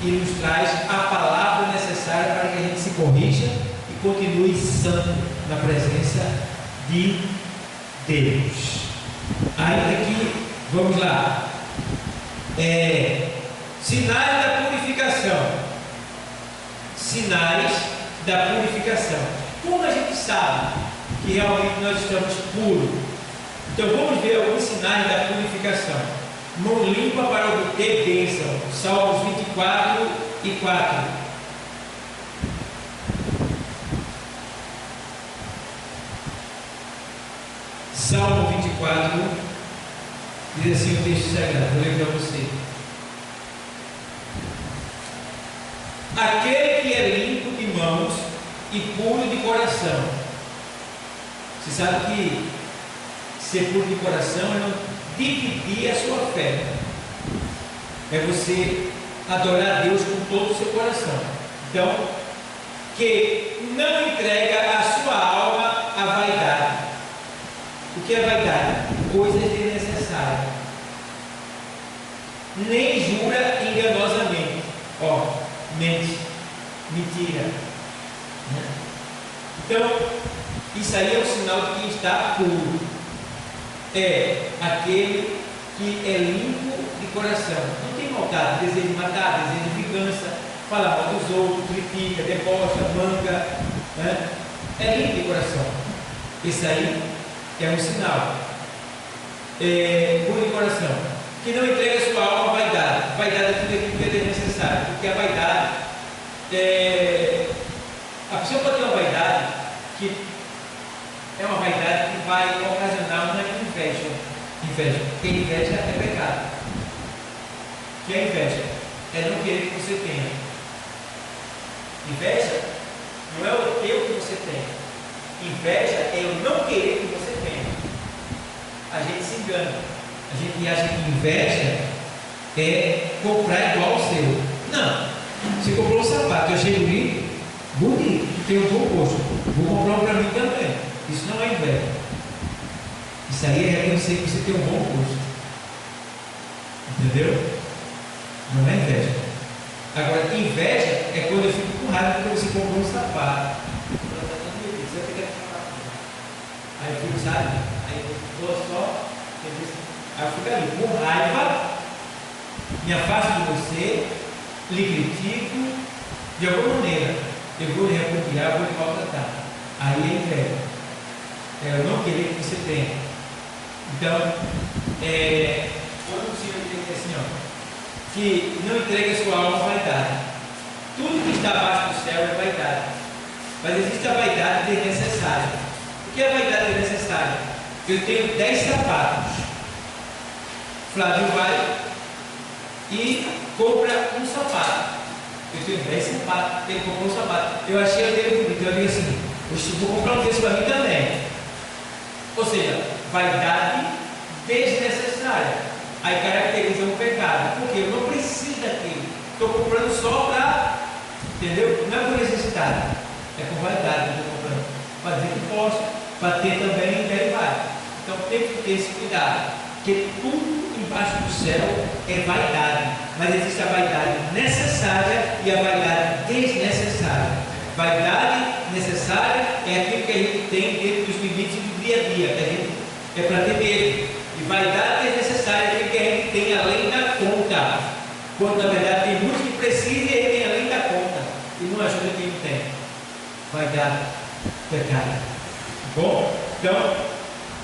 e nos traz a palavra necessária para que a gente se corrija e continue santo na presença de Deus. Ainda aqui, vamos lá. Sinais da purificação. Sinais da purificação. Como a gente sabe que realmente nós estamos puros? Então vamos ver alguns sinais da purificação. Mão limpa para obter bênção. Salmos 24:4. Salmo 24 diz assim o texto sagrado, vou ler para você. Aquele que é limpo de mãos e puro de coração. Você sabe que ser puro de coração é não dividir a sua fé. É você adorar a Deus com todo o seu coração. Então, que não entrega a sua alma à vaidade. O que é vaidade? Coisas desnecessárias. Nem jura enganosamente. Ó, mente, mentira. Né? Então, isso aí é um sinal de quem está puro. É aquele que é limpo de coração. Não tem maldade, desejo de matar, desejo de vingança, falar mal dos outros, critica, debocha, manga. Né? É limpo de coração. Isso aí é um sinal. Puro de coração. Que não entrega sua alma à vaidade. Vaidade é tudo aquilo que é desnecessário. Porque a vaidade a pessoa pode ter uma vaidade que é uma vaidade que vai ocasionar uma inveja. Porque inveja é pecado. O que é inveja? É não querer que você tenha. Inveja não é o teu que você tem. Inveja é eu não querer que você tenha. A gente se engana. A gente acha que inveja é comprar igual ao seu. Não. Você comprou um sapato, eu achei bonito, tem um bom gosto. Vou comprar um para mim também. Isso não é inveja. Isso aí é reconhecer que você tem um bom gosto. Entendeu? Não é inveja. Agora, inveja é quando eu fico com raiva porque você comprou um sapato. Aí eu fico, sabe? Aí eu vou só. Aí eu fico ali, com raiva, me afasto de você, lhe critico, de alguma maneira, eu vou lhe repudiar, vou lhe maltratar. Aí é inveja. É eu não querer que você tenha. Então, quando o Senhor diz assim, ó, que não entregue a sua alma à vaidade. Tudo que está abaixo do céu é vaidade. Mas existe a vaidade desnecessária. O que é a vaidade desnecessária? Eu tenho 10 sapatos. Flávio vai e compra um sapato. Eu tenho 10 sapatos. Ele comprou um sapato. Eu achei o dele bonito. Eu digo assim: eu vou comprar um desse para mim também. Ou seja, vaidade desnecessária. Aí caracteriza um pecado. Porque eu não preciso daquilo. Estou comprando só para. Entendeu? Não é por necessidade. É com vaidade que eu estou comprando. Para dizer que posso. Para ter também derivado. Então tem que ter esse cuidado. Porque tudo embaixo do céu é vaidade. Mas existe a vaidade necessária e a vaidade desnecessária. Vaidade necessária é aquilo que a gente tem dentro dos limites do dia a dia. Que a gente é para ter medo. E vaidade desnecessária é aquilo que a gente tem além da conta. Quando na verdade tem muitos que precisam e ele tem além da conta. E não ajuda quem não tem. Vaidade, pecado. Bom, então,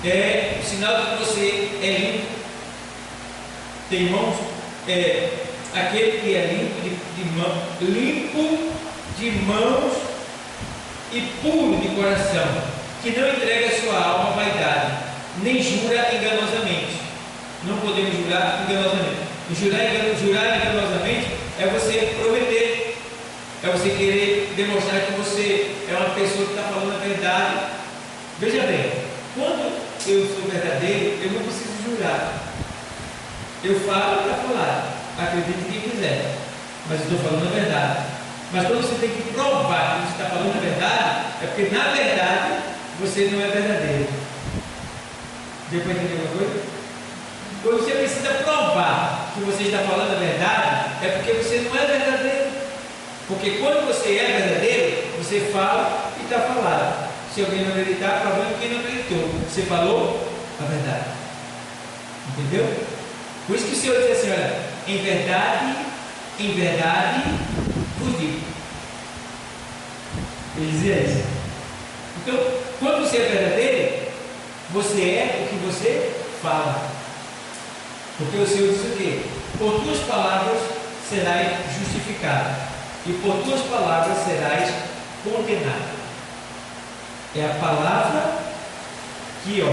é o sinal de que você é limpo. Tem mãos, aquele que é limpo limpo de mãos e puro de coração, que não entrega a sua alma à vaidade, nem jura enganosamente. Não podemos jurar enganosamente. Jurar enganosamente é você prometer, é você querer demonstrar que você é uma pessoa que está falando a verdade. Veja bem, quando eu sou verdadeiro, eu não preciso jurar. Eu falo para falar, acredite quem quiser, mas eu estou falando a verdade. Mas quando você tem que provar que você está falando a verdade, é porque na verdade você não é verdadeiro. Deu para entender alguma coisa? Quando você precisa provar que você está falando a verdade, é porque você não é verdadeiro. Porque quando você é verdadeiro, você fala e está falado. Se alguém não acreditar, provando quem não acreditou. Você falou a verdade. Entendeu? Por isso que o Senhor diz assim: olha, em verdade vos digo. Ele dizia isso. Então, quando você é verdadeiro, você é o que você fala. Porque o Senhor diz o quê? Por tuas palavras serás justificado, e por tuas palavras serás condenado. É a palavra que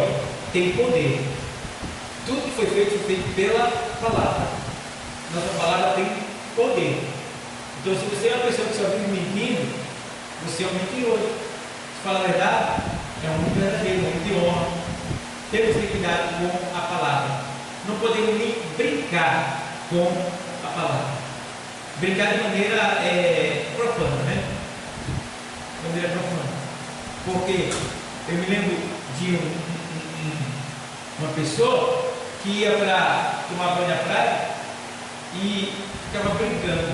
tem poder. Tudo que foi feito pela palavra. Nossa palavra tem poder. Então, se você é uma pessoa que só vive mentindo, você é um mentiroso. Se fala a verdade, é um muito verdadeiro, um muito de honra. Temos que ter cuidado com a palavra. Não podemos nem brincar com a palavra. Brincar de maneira profana, né? De maneira profana. Porque eu me lembro de uma pessoa que ia para tomar banho na praia e ficava brincando.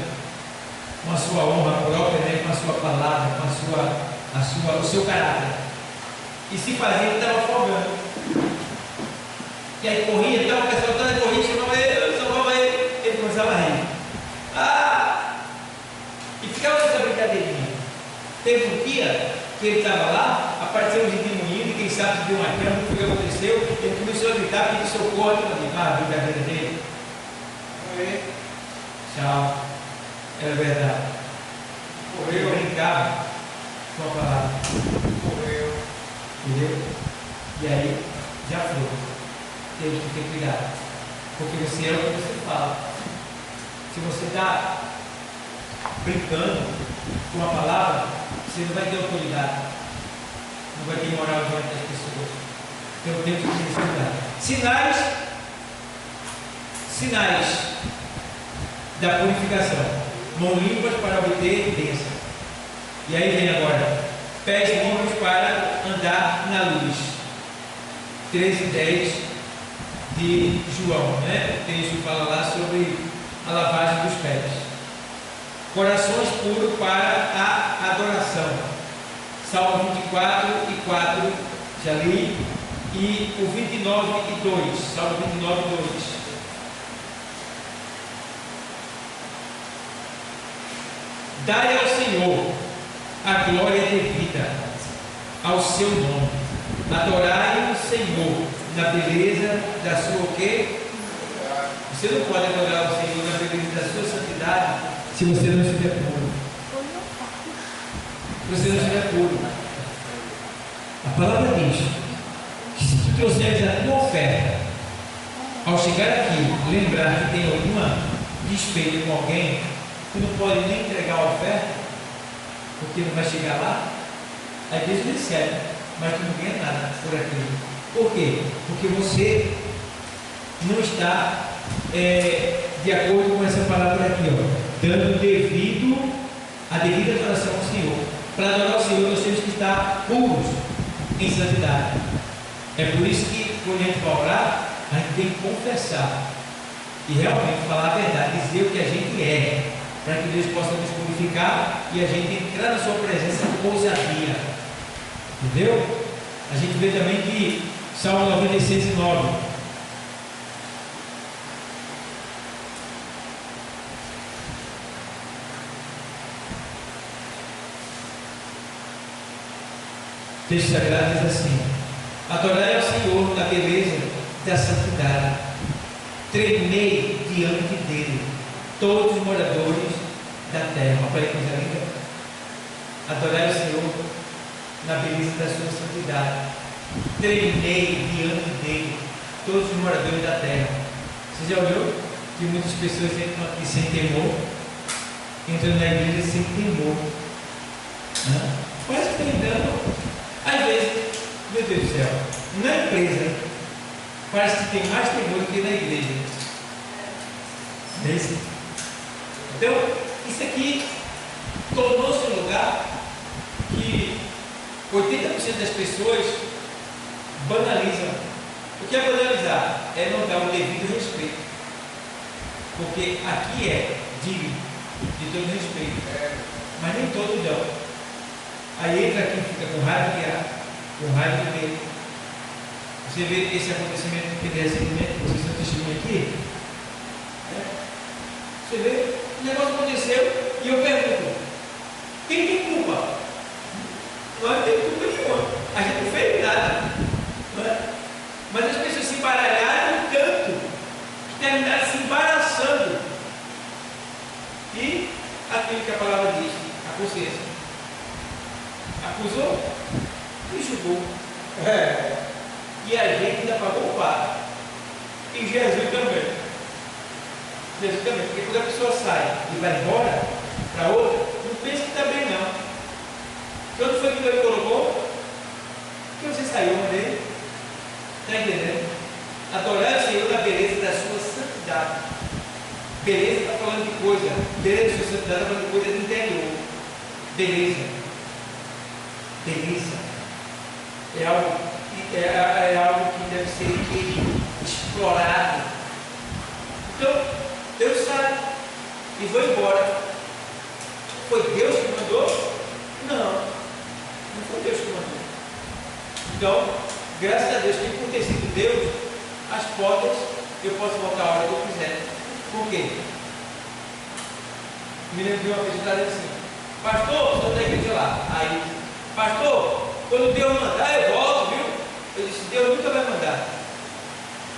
com a sua honra própria, né? Com a sua palavra, com o seu caráter. E se fazia, ele estava folgando. E aí corria, então o pessoal toda corria, chamava ele começava a rir. E ficava essa brincadeirinha. Teve um dia que ele estava lá, apareceu um redemoinho, e quem sabe se deu uma câmera, o que aconteceu, ele começou a gritar, pedir socorro, a brincadeira dele. Tchau. Era verdade. Correu, brincava com a palavra. Correu. Entendeu? E aí, já foi. Temos que ter cuidado. Porque você é o que você fala. Se você está brincando com a palavra, você não vai ter autoridade. Não vai ter moral diante das pessoas. Então temos que ter cuidado. Sinais da purificação. Mãos limpas para obter bênção. E aí vem agora. Pés limpos para andar na luz. 13:10 de João, né? O texto fala lá sobre a lavagem dos pés. Corações puros para a adoração. Salmo 24:4, já li. E o 29:2, Salmo 29:2. Dai ao Senhor a glória devida ao seu nome. Adorai o Senhor na beleza da sua o quê? Você não pode adorar o Senhor na beleza da sua santidade se você não estiver puro. Se você não estiver puro. A palavra diz que se tu trouxeres a tua oferta, ao chegar aqui, lembrar que tem alguma despesa com alguém, tu não pode nem entregar a oferta, porque não vai chegar lá. Aí Deus recebe, mas tu não ganha nada por aquilo. Por quê? Porque você não está de acordo com essa palavra aqui, ó, dando a devida adoração ao Senhor. Para adorar o Senhor, nós temos que estar puros em santidade. É por isso que quando a gente vai orar, a gente tem que confessar e realmente falar a verdade, dizer o que a gente é, para que Deus possa nos purificar e a gente entrar na sua presença com ousadia. Entendeu? A gente vê também que Salmo 96:9. O texto sagrado diz assim: adorai ao Senhor na beleza da santidade, tremei diante dele, todos os moradores da terra. Olha que coisa linda. Adorai ao Senhor na beleza da sua santidade, tremei diante dele, todos os moradores da terra. Você já olhou que muitas pessoas entram aqui sem temor, entram na igreja sem temor, né? Parece que está entrando. Às vezes, meu Deus do céu, na empresa parece que tem mais temor do que na igreja. Não é isso? Então, isso aqui tornou-se um lugar que 80% das pessoas banalizam. O que é banalizar? É não dar o devido respeito. Porque aqui é digno de todo respeito, mas nem todos dão. Aí entra aqui e fica com raiva de ar, com raiva de medo. Você vê esse acontecimento que teve recentemente, vocês estão testemunhando aqui? Você vê, o negócio aconteceu e eu pergunto: quem tem culpa? Não tem culpa nenhuma. A gente não fez nada. Não é? Mas as pessoas se embaralharam tanto que terminaram se embaraçando. E aquilo que a palavra diz, a consciência. Acusou e julgou. E a gente ainda pagou o pato. E Jesus também. Jesus também. Porque quando a pessoa sai e vai embora para outra, não pensa que está bem, não. Quando foi que Deus colocou? Que você saiu dele. Está entendendo? Adorar o Senhor na beleza da sua santidade. Beleza está falando de coisa. Beleza da sua santidade está falando de coisa do interior. Beleza. Beleza é algo que deve ser explorado. Então, Deus sai e foi embora. Foi Deus que mandou? Não foi Deus que mandou. Então, graças a Deus que por ter sido Deus, as portas eu posso voltar a hora que eu quiser. Por quê? Me lembro de uma vez que assim: pastor, estou da igreja lá. Aí, pastor, quando Deus mandar, eu volto, viu? Eu disse: Deus nunca vai mandar.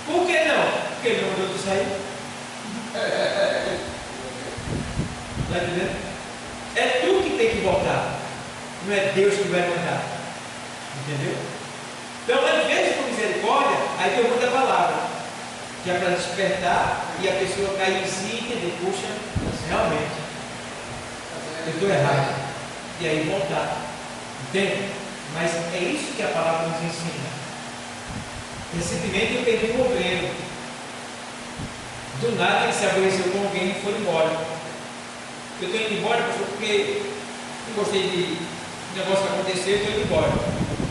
Por que não? Porque Ele não mandou tu sair. Está entendendo? É tu que tem que voltar. Não é Deus que vai mandar. Entendeu? Então, às vezes, com misericórdia, aí Deus manda a palavra, que é para despertar e a pessoa cair em si e entender: puxa, realmente, eu estou errado. E aí voltar. Entende? Mas é isso que a palavra nos ensina. Recentemente eu perdi um obreiro. Do nada ele se aborreceu com alguém e foi embora. Eu estou indo embora porque não gostei de negócio que aconteceu, eu estou indo embora.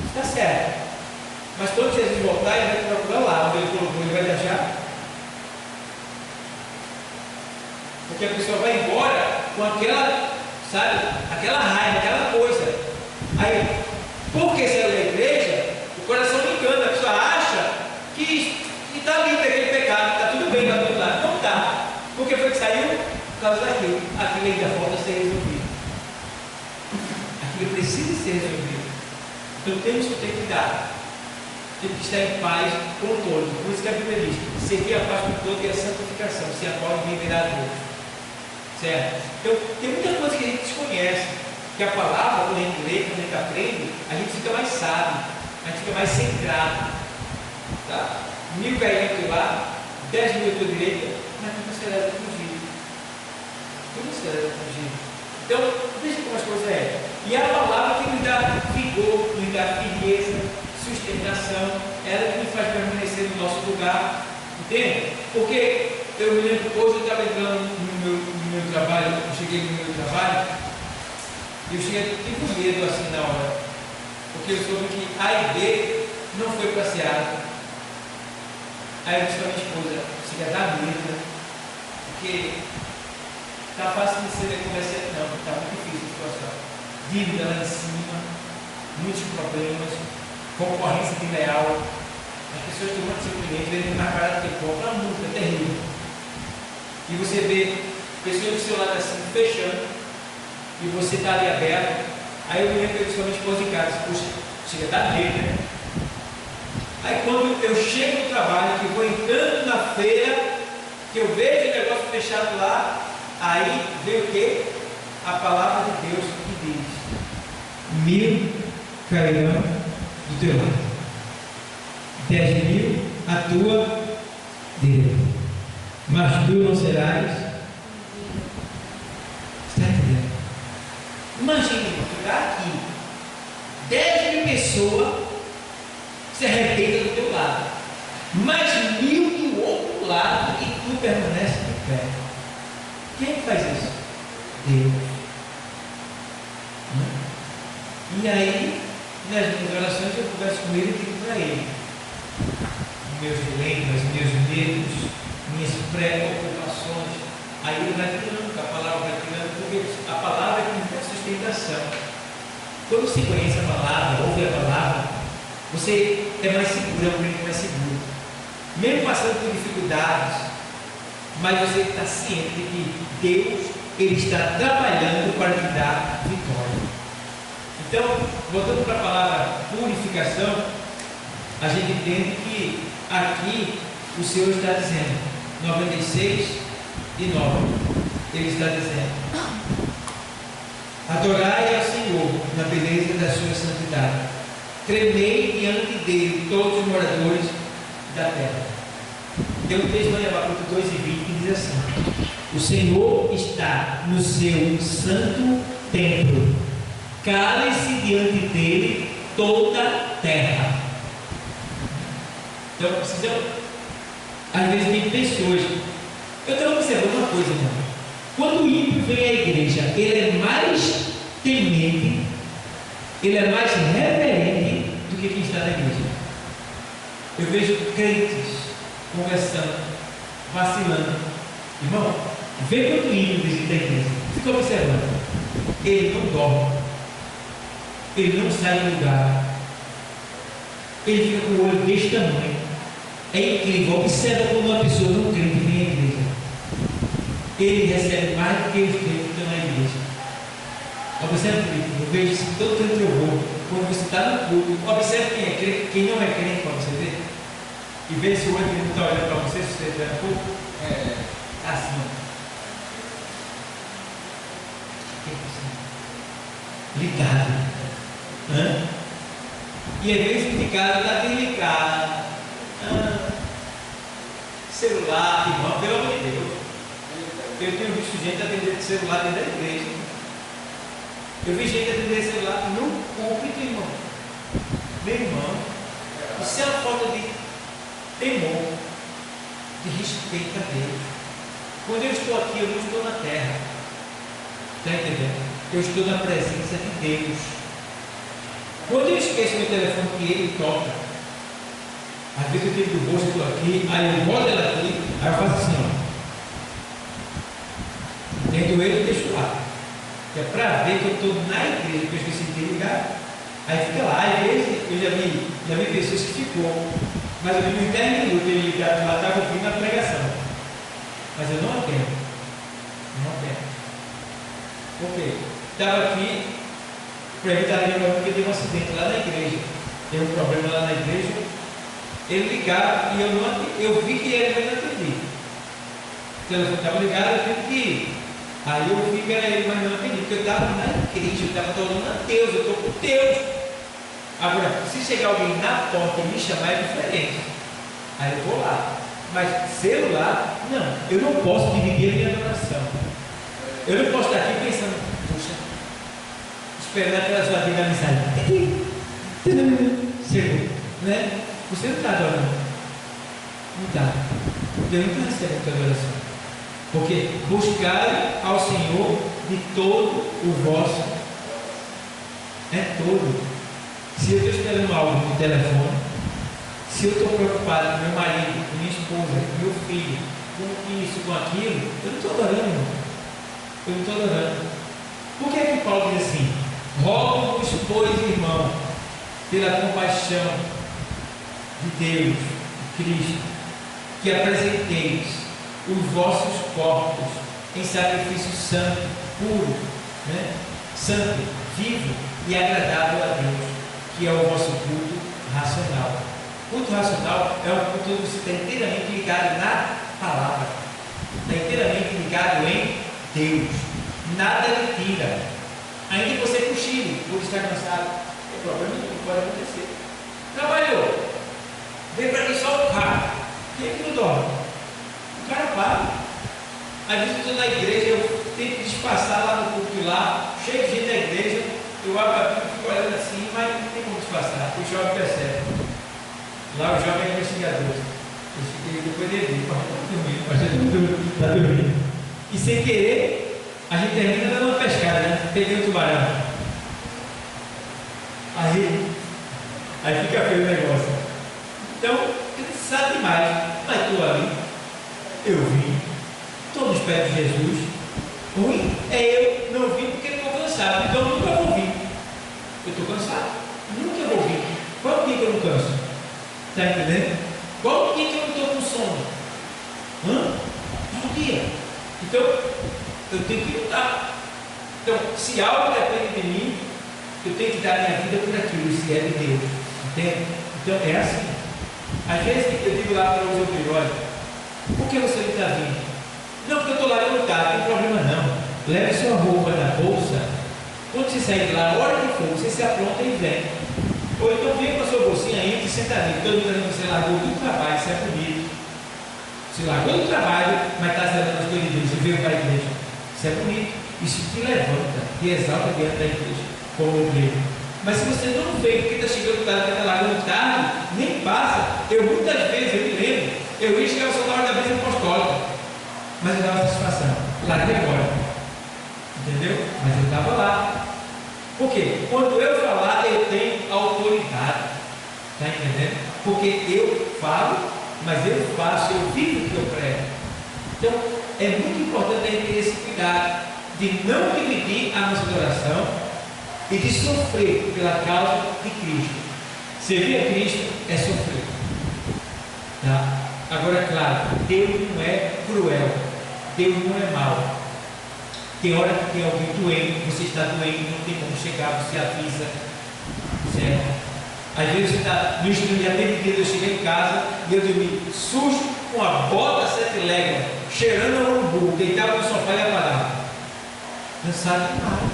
Está certo. Mas quando Jesus voltar, ele vai procurar lá onde ele colocou, ele vai deixar. Porque a pessoa vai embora com aquela, sabe, aquela raiva, aquela coisa. Aí, porque saiu da igreja, o coração me engana, a pessoa acha que está livre daquele pecado, está tudo bem, está tudo lá. Não está. Por que foi que saiu? Por causa daquilo. Aquilo ainda falta ser resolvido. Aquilo precisa ser resolvido. Então temos que ter cuidado. Temos que estar em paz com todos. Por isso que a Bíblia diz: seguir a paz com todos e a santificação, se a qual ninguém verá a Deus. Certo? Então, tem muita coisa que a gente desconhece. Que a palavra, quando a gente lê, quando a gente aprende, a gente fica mais sábio, a gente fica mais centrado. Tá? 1000 caindo lá, 10 mil à tua direita, mas tu não será fugir. Tu não será fugir. Então, veja como as coisas é. E a palavra que me dá vigor, me dá firmeza, sustentação, ela que me faz permanecer no nosso lugar. Entende? Porque eu me lembro, hoje eu estava entrando no meu trabalho, eu cheguei no meu trabalho, e eu cheguei com medo assim na hora, porque eu soube que A e B não foi para a Seara. Aí eu disse para minha esposa: você já dá medo, né? Porque está fácil de ser comerciante, não, está muito difícil a situação. Dívida lá em cima, muitos problemas, concorrência desleal. As pessoas tomam seu cliente, vendem mais barato que compra, a multa é terrível. E você vê pessoas do seu lado assim, fechando, e você está ali aberto. Aí eu me lembro que eu disse para minha esposa em casa: puxa, chega a dar medo, né? Aí quando eu chego no trabalho, que vou entrando na feira, que eu vejo o negócio fechado lá, aí vem o quê? A palavra de Deus que diz: 1000 cairão do teu lado, 10.000 à tua direita, mas tu não serás. Está entendendo? Imagine, tu está aqui, 10.000 pessoas se arrependem do teu lado, mais 1000 do outro lado, e tu permanece de pé. Quem faz isso? Deus. E aí, nas minhas orações, eu converso com ele e digo para ele: meus dilemas, meus medos, minhas preocupações. Aí ele vai tirando, a palavra vai tirando, porque a palavra é que nos dá sustentação. Quando você conhece a palavra, ouve a palavra, você é mais seguro, é um crente mais seguro. Mesmo passando por dificuldades, mas você está ciente de que Deus, Ele está trabalhando para te dar vitória. Então, voltando para a palavra purificação, a gente entende que aqui o Senhor está dizendo, 96 e 9, Ele está dizendo: adorai ao Senhor na beleza da sua santidade, tremei diante dele todos os moradores da terra. Tem um texto em Abacuque 2:20 que diz assim: o Senhor está no seu santo templo, cale-se diante dele toda a terra. Então precisamos, às vezes tem pessoas, eu estou observando uma coisa, irmão. Quando o ímpio vem à igreja, ele é mais temente, ele é mais reverente do que quem está na igreja. Eu vejo crentes conversando, vacilando. Irmão, vê quando o ímpio visita a igreja, fica observando. ele não dorme, ele não sai do lugar, ele fica com o olho deste tamanho. É incrível, observa como uma pessoa não crente vem à igreja. Ele recebe mais do que os crentes que estão na igreja. Observe comigo, eu vejo isso todo tempo que eu vou, quando você está no culto, observe quem é crente, quem não é crente para você ver. E vê se o outro não está olhando para você, se você estiver no culto. Assim. Ligado. E às vezes o ligado está delicado. Celular, irmão, pelo amor de Deus. Eu tenho visto gente atender celular dentro da igreja. Eu vi gente atender celular no púlpito, irmão. Meu irmão, isso é uma falta de temor, de respeito a Deus. Quando eu estou aqui, eu não estou na terra. Está entendendo? Eu estou na presença de Deus. Quando eu esqueço meu telefone que ele toca, às vezes eu tenho do bolso, eu estou aqui, aí eu boto ela aqui, aí eu faço assim, ó. Tendo ele, eu deixo lá. Que é para ver que eu estou na igreja, que eu esqueci de ligar. Aí fica lá. Às vezes eu já vi pessoas que ficou mais ou menos uns 10 minutos ele ligado lá, estava ouvindo a pregação. Mas eu não atendo. Não atendo. Por quê? Estava aqui para evitar ligar porque teve um acidente lá na igreja. Teve um problema lá na igreja. Ele ligava e eu vi que ele não atendia. O telefone estava ligado, eu tive que ir. Aí eu vi que era ele, mas não atendi, porque eu estava na igreja, eu estava adorando a Deus, eu estou com Deus. Agora, se chegar alguém na porta e me chamar é diferente. Aí eu vou lá. Mas celular, não. Eu não posso dividir a minha adoração. Eu não posso estar aqui pensando, puxa, esperando aquela sua vida de amizade. Chegou, né? Você não está adorando. Não está. Deus não está recebendo a tua adoração. Porque buscai ao Senhor de todo o vosso. É todo. Se eu estou esperando algo no telefone, se eu estou preocupado com meu marido, com minha esposa, com meu filho, com isso, com aquilo, eu não estou adorando, irmão. Eu não estou adorando. Por que é que Paulo diz assim? Rogo-vos, pois, irmão, pela compaixão de Deus, de Cristo, que apresenteis os vossos corpos em sacrifício santo, puro, né? Santo, vivo e agradável a Deus, que é o vosso culto racional. Culto racional é um culto que você está inteiramente ligado na palavra, está inteiramente ligado em Deus, nada lhe tira, ainda que você cochile, ou está cansado, é problema nenhum, pode acontecer. Trabalhou, veio para mim só o carro, quem é que não dorme? O cara para. Às vezes eu estou na igreja, eu tenho que disfarçar lá no culto lá, cheio de gente da igreja, eu abro a Bíblia e fico olhando assim, mas não tem como disfarçar, o jovem percebe. Lá o jovem é investigador. Depois dele, está dormindo. E sem querer, a gente termina dando uma pescada, né? Peguei um tubarão. Aí fica feio o negócio. Então, cansado demais, mas estou ali. Eu vim, estou nos pés de Jesus. Ruim é eu não vim porque estou cansado, então eu nunca vou vir. Eu estou cansado, nunca vou vir. Qual dia que eu não canso? Está entendendo? Qual dia que eu não estou com sono? Qual dia? Então, eu tenho que lutar. Então, se algo depende de mim, eu tenho que dar minha vida por aquilo, se é de Deus. Entende? Então, é assim. Às vezes eu digo lá para os outros, olha, por que você não está vindo? Não, porque eu estou lá no carro, não tem problema não. Leve sua roupa na bolsa. Quando você sair de lá, a hora que for, você se apronta e vem. Ou então vem com a sua bolsinha aí e senta ali. Todo mundo dizendo que você largou do trabalho, isso é bonito. Você largou do trabalho, mas está celebrando as coisas de Deus e veio para a igreja. Isso é bonito. Isso te levanta, te exalta diante da igreja, como obreiro. Mas se você não veio porque está chegando tarde, está largando tarde, nem passa. Eu muitas vezes, eu me lembro, eu ia chegar só na hora da vez apostólica, mas eu dava satisfação, larguei agora, entendeu? Mas eu estava lá. Por quê? Quando eu falar, eu tenho autoridade, está entendendo? Porque eu falo, mas eu faço, eu vivo o que eu prego. Então, é muito importante a gente ter esse cuidado de não dividir a nossa adoração e de sofrer pela causa de Cristo. Servir a Cristo é sofrer. Tá? Agora, é claro, Deus não é cruel, Deus não é mau. Tem hora que tem alguém doente, você está doente, não tem como chegar, você avisa, certo? Às vezes você está no estudo, já teve dia, eu cheguei em casa e eu dormi sujo, com a bota 7 léguas, cheirando a urubu, deitava no sofá e apagava. Cansado demais,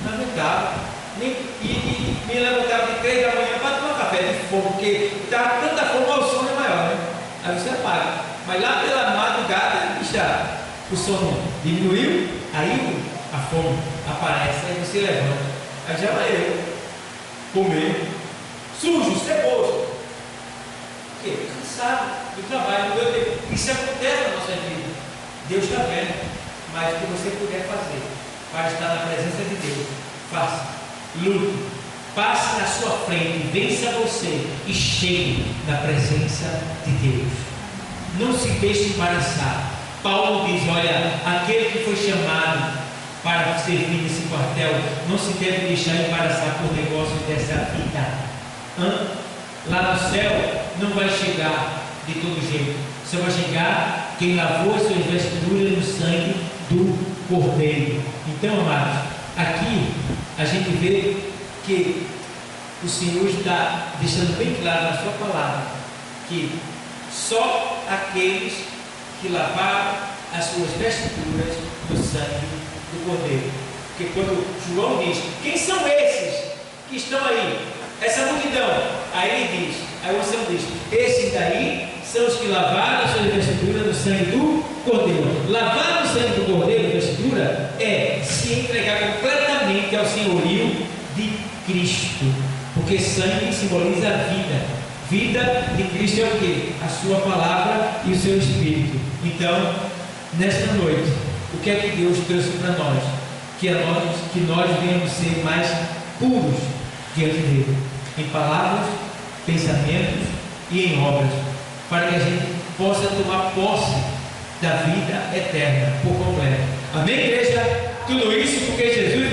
não aguentava. E me levantava de 3 da manhã para tomar café de fome, porque estava tanta fome, o sono é maior, né? Aí você apaga. Mas lá pela madrugada, já o sono diminuiu, aí a fome aparece, aí você levanta. Aí já vai eu comer, sujo, ceboso. Por quê? Cansado do trabalho, do meu tempo. Isso acontece na nossa vida. Deus está vendo, mas o que você puder fazer para estar na presença de Deus, faça, lute, passe na sua frente, vença você e chegue na presença de Deus. Não se deixe embaraçar. Paulo diz: olha, aquele que foi chamado para servir nesse quartel não se deve deixar embaraçar por negócio dessa vida. Lá no céu não vai chegar de todo jeito, só vai chegar quem lavou as suas vestiduras no sangue do Cordeiro. Então, amados, aqui a gente vê que o Senhor está deixando bem claro na sua palavra que só aqueles que lavaram as suas vestiduras no sangue do Cordeiro. Porque quando João diz: quem são esses que estão aí? Essa multidão. Aí ele diz, aí o Senhor diz: esses daí são os que lavaram as suas vestiduras no sangue do Cordeiro. Lavar no sangue do Cordeiro a vestidura é se entregar completamente ao senhorio de Cristo. Porque sangue simboliza a vida. Vida de Cristo é o que? A sua palavra e o seu Espírito. Então, nesta noite, o que é que Deus trouxe para nós? Que nós venhamos ser mais puros diante dele, em palavras, pensamentos e em obras, para que a gente possa tomar posse da vida eterna por completo. Amém, igreja? Tudo isso porque Jesus